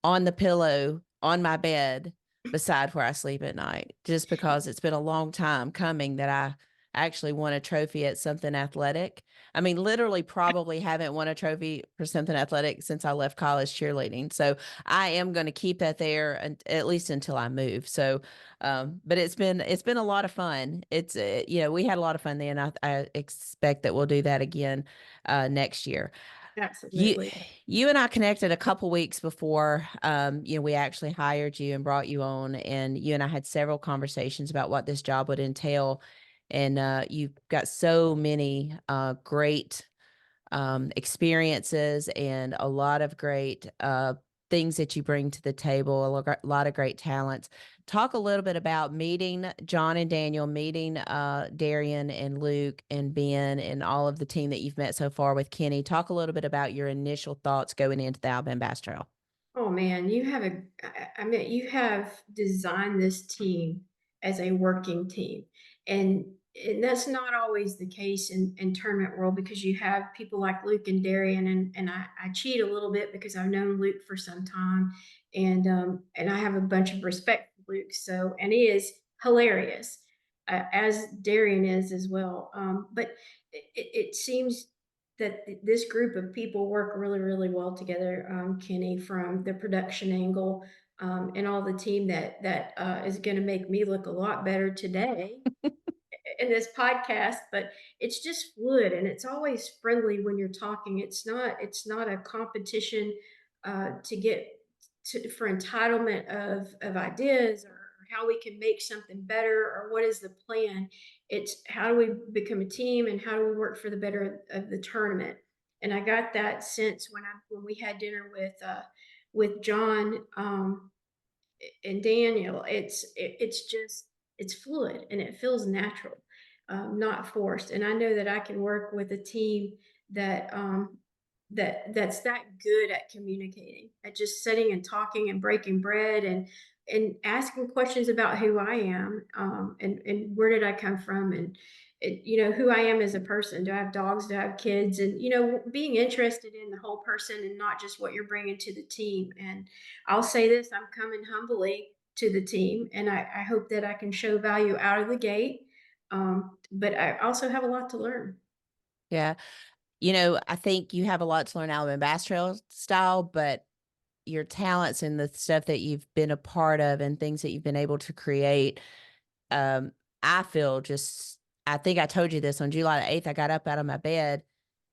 on the pillow on my bed beside where I sleep at night, just because it's been a long time coming that I actually won a trophy at something athletic. I mean, literally, probably haven't won a trophy for something athletic since I left college cheerleading. So I am going to keep that there and at least until I move. So, but it's been a lot of fun. It's we had a lot of fun then. I expect that we'll do that again next year. You Absolutely. you and I connected a couple weeks before we actually hired you and brought you on, and you and I had several conversations about what this job would entail. And you've got so many great experiences and a lot of great things that you bring to the table, lot of great talents. Talk a little bit about meeting John and Daniel, meeting Darian and Luke and Ben and all of the team that you've met so far with Kenny. Talk a little bit about your initial thoughts going into the Alabama Bass Trail. Oh man, I mean, you have designed this team as a working team. And that's not always the case in tournament world because you have people like Luke and Darian and I cheat a little bit because I've known Luke for some time and I have a bunch of respect for Luke. So and he is hilarious, as Darian is as well. But it seems that this group of people work really, really well together. Kenny, from the production angle, and all the team that is going to make me look a lot better today in this podcast. But it's just fluid and it's always friendly when you're talking. It's not a competition to get for entitlement of ideas or how we can make something better or what is the plan. It's how do we become a team and how do we work for the better of the tournament. And I got that sense when we had dinner with John and Daniel. It's fluid and it feels natural, not forced. And I know that I can work with a team that that's that good at communicating, at just sitting and talking and breaking bread and asking questions about who I am, and where did I come from, and who I am as a person. Do I have dogs? Do I have kids? And being interested in the whole person and not just what you're bringing to the team. And I'll say this: I'm coming humbly to the team, and I hope that I can show value out of the gate. But I also have a lot to learn. Yeah. I think you have a lot to learn Alabama Bass Trail style, but your talents and the stuff that you've been a part of and things that you've been able to create, um, I feel just, I think I told you this on July the 8th, I got up out of my bed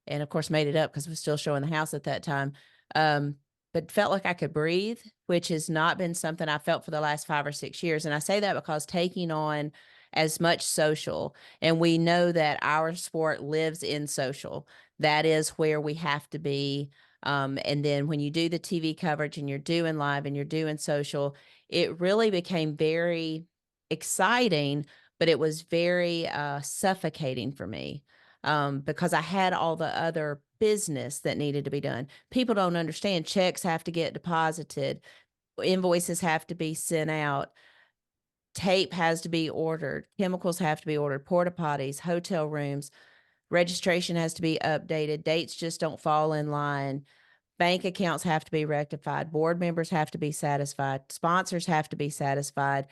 and of course made it up because I was still showing the house at that time. But felt like I could breathe, which has not been something I felt for the last 5 or 6 years. And I say that because taking on as much social, and we know that our sport lives in social. That is where we have to be. And then when you do the TV coverage and you're doing live and you're doing social, it really became very exciting, but it was very suffocating for me because I had all the other business that needed to be done. People don't understand checks have to get deposited, invoices have to be sent out, tape has to be ordered, chemicals have to be ordered, porta potties, hotel rooms, registration has to be updated, dates just don't fall in line. Bank accounts have to be rectified, board members have to be satisfied, sponsors have to be satisfied,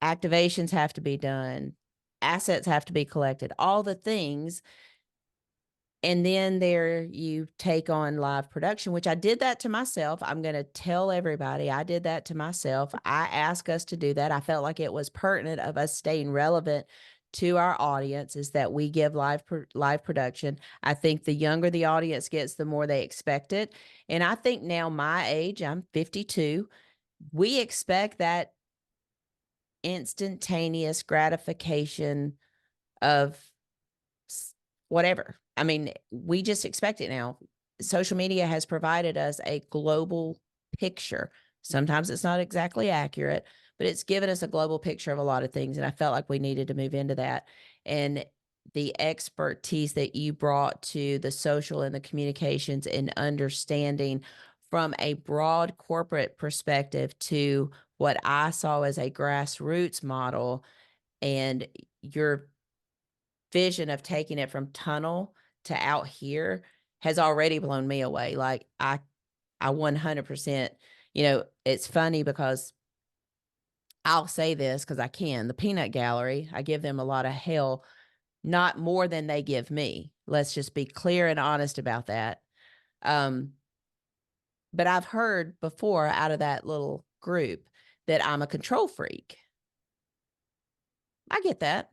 activations have to be done, assets have to be collected, all the things. And then there you take on live production, which I did that to myself. I'm going to tell everybody I did that to myself. I asked us to do that. I felt like it was pertinent of us staying relevant to our audience is that we give live production. I think the younger the audience gets, the more they expect it. And I think now my age, I'm 52, we expect that instantaneous gratification of whatever. I mean, we just expect it now. Social media has provided us a global picture. Sometimes it's not exactly accurate, but it's given us a global picture of a lot of things. And I felt like we needed to move into that. And the expertise that you brought to the social and the communications and understanding from a broad corporate perspective to what I saw as a grassroots model, and your vision of taking it from tunnel to out here has already blown me away. Like I 100%, it's funny because I'll say this because I can. The peanut gallery, I give them a lot of hell, not more than they give me. Let's just be clear and honest about that. But I've heard before out of that little group that I'm a control freak. I get that.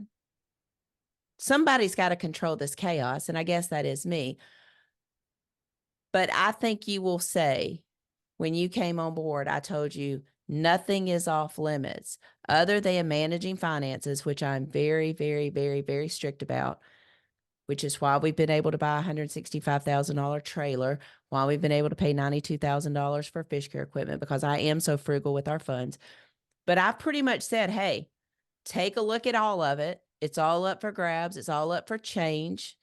Somebody's got to control this chaos, and I guess that is me. But I think you will say, when you came on board, I told you nothing is off limits other than managing finances, which I'm very, very, very, very strict about, which is why we've been able to buy a $165,000 trailer, why we've been able to pay $92,000 for fish care equipment, because I am so frugal with our funds. But I've pretty much said, hey, take a look at all of it. It's all up for grabs. It's all up for change.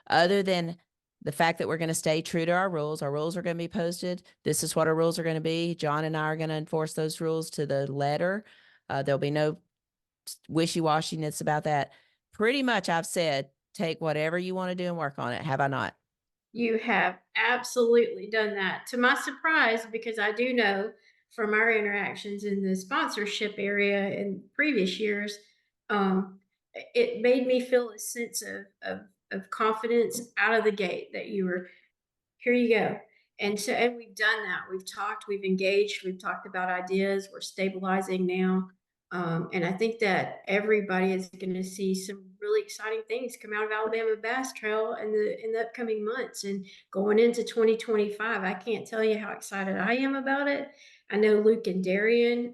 Other than the fact that we're going to stay true to our rules are going to be posted. This is what our rules are going to be. John and I are going to enforce those rules to the letter. There'll be no wishy-washiness about that. Pretty much I've said, take whatever you want to do and work on it. Have I not? You have absolutely done that, to my surprise, because I do know from our interactions in the sponsorship area in previous years, um, it made me feel a sense of confidence out of the gate that you were, here you go. And so, and we've done that. We've talked, we've engaged, we've talked about ideas. We're stabilizing now. And I think that everybody is going to see some really exciting things come out of Alabama Bass Trail in the upcoming months and going into 2025. I can't tell you how excited I am about it. I know Luke and Darian.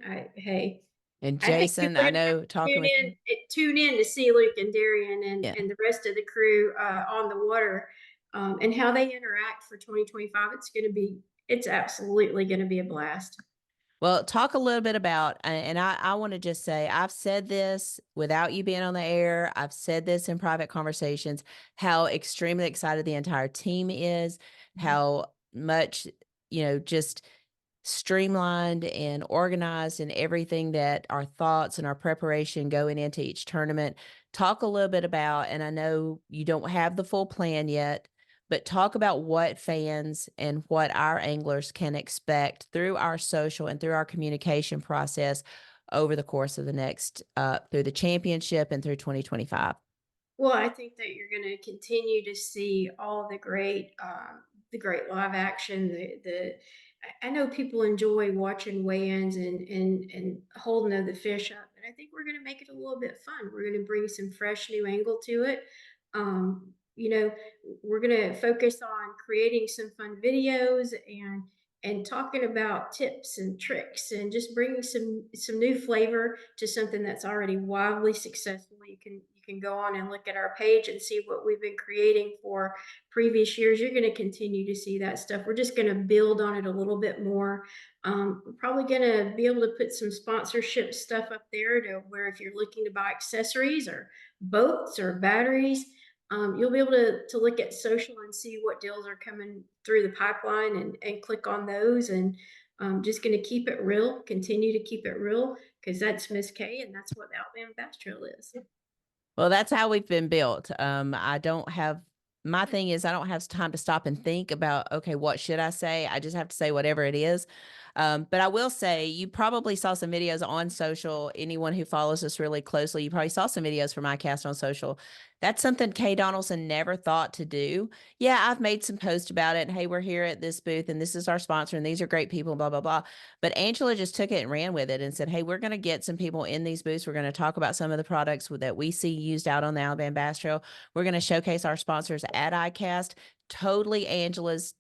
And I think Jason, people I are gonna have know to talking with, tune in to see Luke and Darian yeah. and the rest of the crew on the water, and how they interact for 2025. It's absolutely going to be a blast. Well, talk a little bit about, and I want to just say, I've said this without you being on the air. I've said this in private conversations, how extremely excited the entire team is, how much, just streamlined and organized and everything that our thoughts and our preparation going into each tournament. Talk a little bit about, and I know you don't have the full plan yet, but talk about what fans and what our anglers can expect through our social and through our communication process over the course of the next, through the championship and through 2025. Well, I think that you're going to continue to see all the great live action. I know people enjoy watching weigh-ins and holding of the fish up, but I think we're going to make it a little bit fun. We're going to bring some fresh new angle to it. You know, we're going to focus on creating some fun videos and talking about tips and tricks and just bringing some new flavor to something that's already wildly successful. You can go on and look at our page and see what we've been creating for previous years. You're going to continue to see that stuff. We're just going to build on it a little bit more. We're probably going to be able to put some sponsorship stuff up there to where if you're looking to buy accessories or boats or batteries, you'll be able to look at social and see what deals are coming through the pipeline and click on those. And just going to keep it real, continue to keep it real, because that's Miss K and that's what the Alabama Bass Trail is. Well, that's how we've been built. I don't have, my thing is I don't have time to stop and think about, okay, what should I say? I just have to say whatever it is. But I will say you probably saw some videos on social. Anyone who follows us really closely, you probably saw some videos from iCast on social. That's something Kay Donaldson never thought to do. Yeah, I've made some posts about it. And hey, we're here at this booth and this is our sponsor and these are great people, blah, blah, blah. But Angela just took it and ran with it and said, hey, we're going to get some people in these booths. We're going to talk about some of the products that we see used out on the Alabama Bass Trail. We're going to showcase our sponsors at iCast. Totally Angela's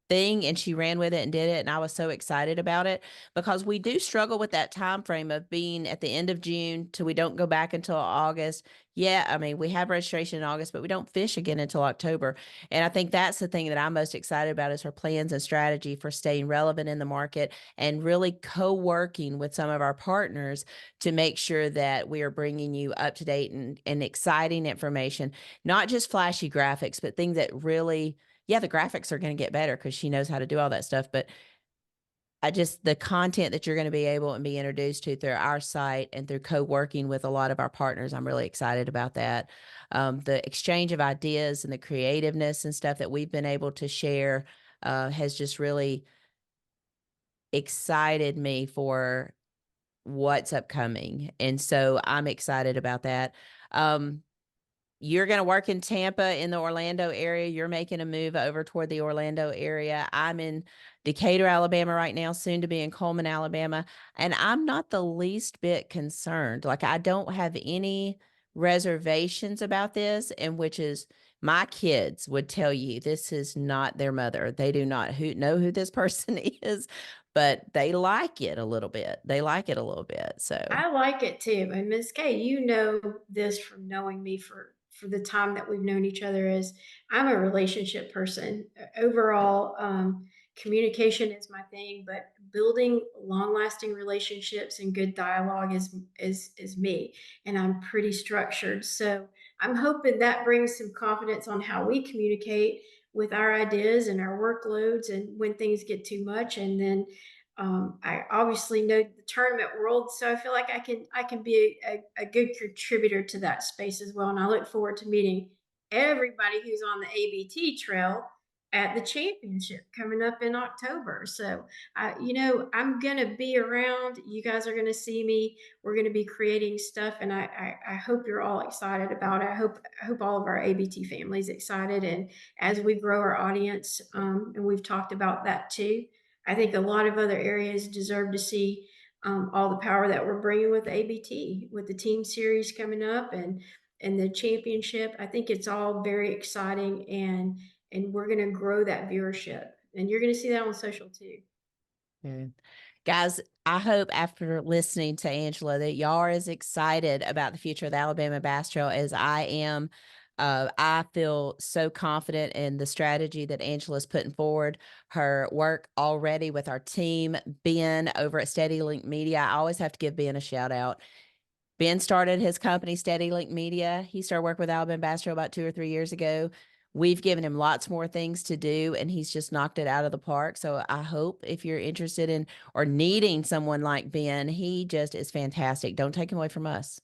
thing, and she ran with it and did it, and I was so excited about it, because we do struggle with that time frame of being at the end of June till we don't go back until August. Yeah, I mean, we have registration in August, but we don't fish again until October. And I think that's the thing that I'm most excited about, is her plans and strategy for staying relevant in the market and really co-working with some of our partners to make sure that we are bringing you up to date and exciting information, not just flashy graphics, but things that really, yeah, the graphics are going to get better because she knows how to do all that stuff. But the content that you're going to be able and be introduced to through our site and through co-working with a lot of our partners, I'm really excited about that. The exchange of ideas and the creativeness and stuff that we've been able to share has just really excited me for what's upcoming. And so I'm excited about that. You're going to work in Tampa in the Orlando area. You're making a move over toward the Orlando area. I'm in Decatur, Alabama right now, soon to be in Coleman, Alabama. And I'm not the least bit concerned. Like, I don't have any reservations about this, and which is, my kids would tell you this is not their mother. They do not know who this person is, but they like it a little bit. They like it a little bit. So I like it too. And Ms. K, you know this from knowing me for the time that we've known each other, is I'm a relationship person. Overall, communication is my thing, but building long-lasting relationships and good dialogue is me. And I'm pretty structured. So I'm hoping that brings some confidence on how we communicate with our ideas and our workloads and when things get too much. And then I obviously know the tournament world, so I feel like I can be a good contributor to that space as well. And I look forward to meeting everybody who's on the ABT trail at the championship coming up in October. So I'm gonna be around. You guys are gonna see me. We're gonna be creating stuff, and I hope you're all excited about it. I hope all of our ABT families excited, and as we grow our audience, and we've talked about that too. I think a lot of other areas deserve to see all the power that we're bringing with ABT, with the team series coming up and the championship. I think it's all very exciting, and we're going to grow that viewership, and you're going to see that on social too. good. Guys, I hope after listening to Angela that y'all are as excited about the future of the Alabama Bass Trail as I am. I feel so confident in the strategy that Angela's putting forward, her work already with our team, Ben over at Steady Link Media. I always have to give Ben a shout out. Ben started his company, Steady Link Media. He started working with Alabama Bass Trail about 2 or 3 years ago. We've given him lots more things to do, and he's just knocked it out of the park. So I hope if you're interested in or needing someone like Ben, he just is fantastic. Don't take him away from us.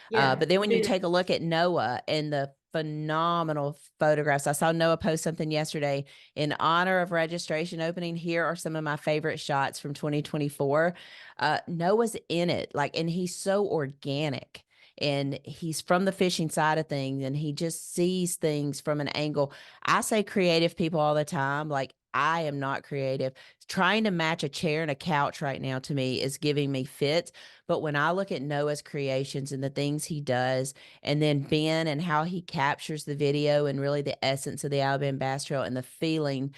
Yeah, But then when you Ben, take a look at Noah and the phenomenal photographs, I saw Noah post something yesterday in honor of registration opening. Here are some of my favorite shots from 2024. Noah's in it, and he's so organic. And he's from the fishing side of things, and he just sees things from an angle. I say creative people all the time. Like, I am not creative. Trying to match a chair and a couch right now to me is giving me fits. But when I look at Noah's creations and the things he does, and then Ben and how he captures the video and really the essence of the Alabama Bass Trail and the feeling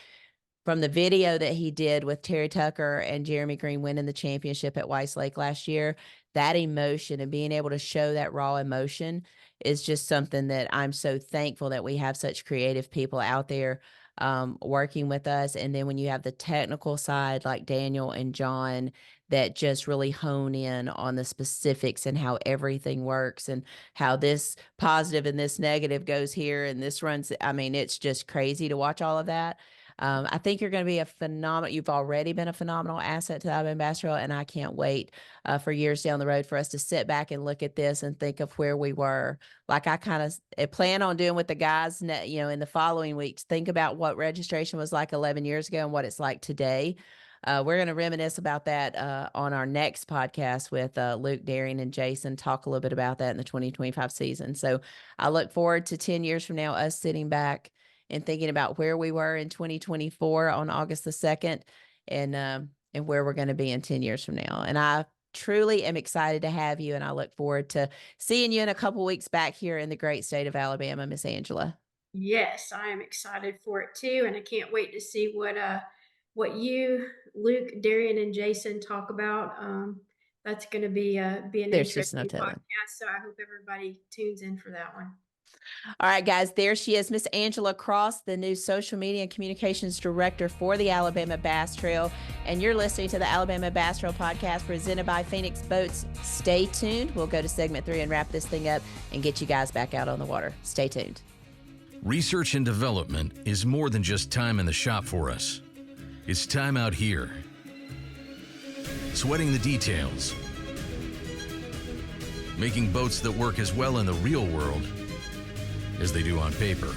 from the video that he did with Terry Tucker and Jeremy Green winning the championship at Weiss Lake last year, that emotion and being able to show that raw emotion is just something that I'm so thankful that we have such creative people out there working with us. And then when you have the technical side, like Daniel and John, that just really hone in on the specifics and how everything works and how this positive and this negative goes here and this runs. I mean, it's just crazy to watch all of that. I think you're going to be you've already been a phenomenal asset to the Alabama Bass Trail, and I can't wait for years down the road for us to sit back and look at this and think of where we were. Like, I kind of plan on doing with the guys, in the following weeks, think about what registration was like 11 years ago and what it's like today. We're going to reminisce about that on our next podcast with Luke Daring and Jason, talk a little bit about that in the 2025 season. So I look forward to 10 years from now, us sitting back and thinking about where we were in 2024 on August the 2nd and where we're going to be in 10 years from now. And I truly am excited to have you, and I look forward to seeing you in a couple weeks back here in the great state of Alabama, Miss Angela. Yes, I am excited for it too, and I can't wait to see what you, Luke, Darian, and Jason talk about. That's going to be an There's just no interesting telling. podcast. So I hope everybody tunes in for that one. All right, guys, there she is, Miss Angela Cross, the new social media and communications director for the Alabama Bass Trail. And you're listening to the Alabama Bass Trail podcast presented by Phoenix Boats. Stay tuned. We'll go to segment 3 and wrap this thing up and get you guys back out on the water. Stay tuned. Research and development is more than just time in the shop for us. It's time out here. Sweating the details. Making boats that work as well in the real world as they do on paper.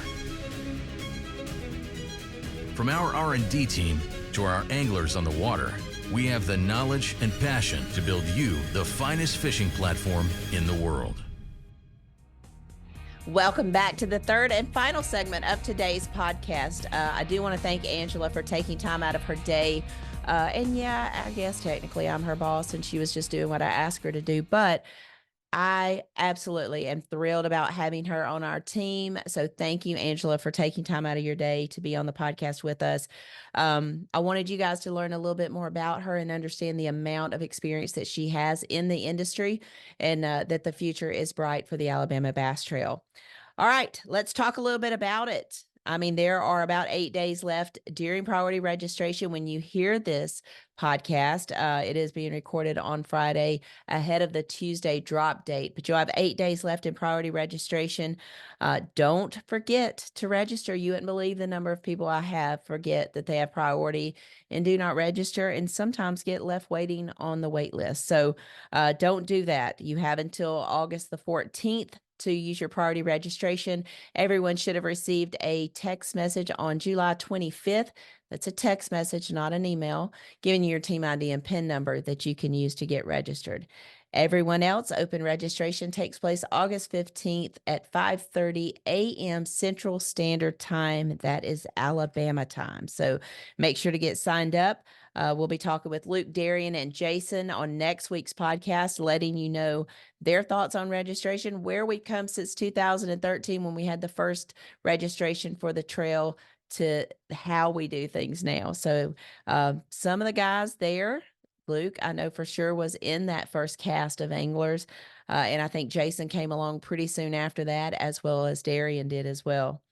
From our R&D team to our anglers on the water, we have the knowledge and passion to build you the finest fishing platform in the world. Welcome back to the third and final segment of today's podcast. I do want to thank Angela for taking time out of her day. And yeah, I guess technically I'm her boss and she was just doing what I asked her to do, but I absolutely am thrilled about having her on our team. So thank you, Angela, for taking time out of your day to be on the podcast with us. I wanted you guys to learn a little bit more about her and understand the amount of experience that she has in the industry, and that the future is bright for the Alabama Bass Trail. All right, let's talk a little bit about it. I mean, there are about 8 days left during priority registration. When you hear this podcast, it is being recorded on Friday ahead of the Tuesday drop date, but you'll have 8 days left in priority registration. Don't forget to register. You wouldn't believe the number of people I have forget that they have priority and do not register, and sometimes get left waiting on the wait list. So don't do that. You have until August the 14th to use your priority registration. Everyone should have received a text message on July 25th. That's a text message, not an email, giving you your team ID and PIN number that you can use to get registered. Everyone else, open registration takes place August 15th at 5:30 a.m. Central Standard Time. That is Alabama time. So make sure to get signed up. We'll be talking with Luke, Darian, and Jason on next week's podcast, letting you know their thoughts on registration, where we've come since 2013 when we had the first registration for the trail, to how we do things now. So some of the guys there, Luke, I know for sure, was in that first cast of anglers. And I think Jason came along pretty soon after that, as well as Darian did as well.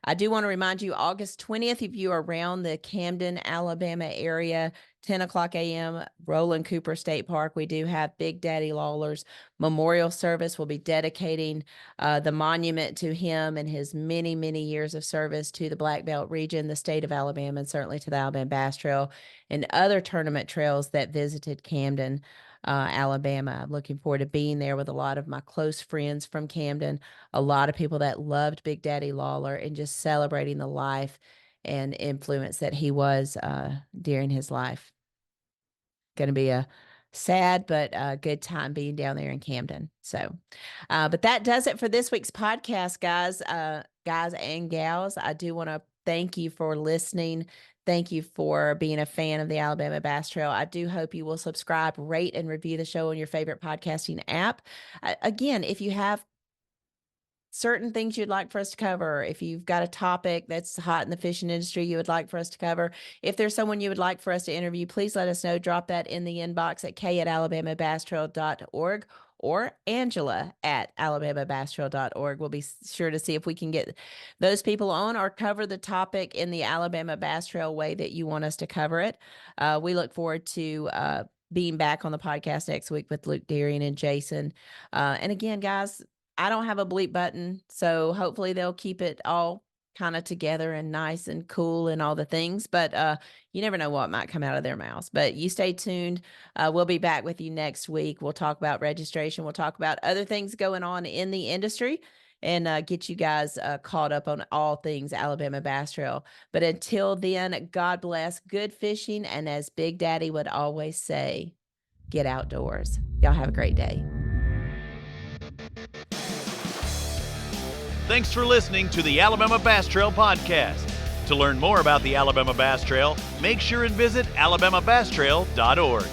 I do want to remind you, August 20th, if you are around the Camden, Alabama area, 10 o'clock a.m., Roland Cooper State Park, we do have Big Daddy Lawler's memorial service. We'll be dedicating the monument to him and his many, many years of service to the Black Belt region, the state of Alabama, and certainly to the Alabama Bass Trail and other tournament trails that visited Camden, Alabama. I'm looking forward to being there with a lot of my close friends from Camden, a lot of people that loved Big Daddy Lawler, and just celebrating the life and influence that he was during his life. Going to be a sad but a good time being down there in Camden. So, but that does it for this week's podcast, guys. Guys and gals, I do want to thank you for listening. Thank you for being a fan of the Alabama Bass Trail. I do hope you will subscribe, rate, and review the show on your favorite podcasting app. Again, if you have certain things you'd like for us to cover, if you've got a topic that's hot in the fishing industry you would like for us to cover, if there's someone you would like for us to interview, please let us know. Drop that in the inbox at k@alabamabasstrail.org or Angela@alabamabasstrail.org. We'll be sure to see if we can get those people on or cover the topic in the Alabama Bass Trail way that you want us to cover it. We look forward to being back on the podcast next week with Luke, Darian, and Jason. And again, guys, I don't have a bleep button, so hopefully they'll keep it all kind of together and nice and cool and all the things, but you never know what might come out of their mouths. But you stay tuned. We'll be back with you next week. We'll talk about registration. We'll talk about other things going on in the industry and get you guys caught up on all things Alabama Bass Trail. But until then, God bless, good fishing, and as Big Daddy would always say, get outdoors. Y'all have a great day. Thanks for listening to the Alabama Bass Trail podcast. To learn more about the Alabama Bass Trail, make sure and visit alabamabasstrail.org.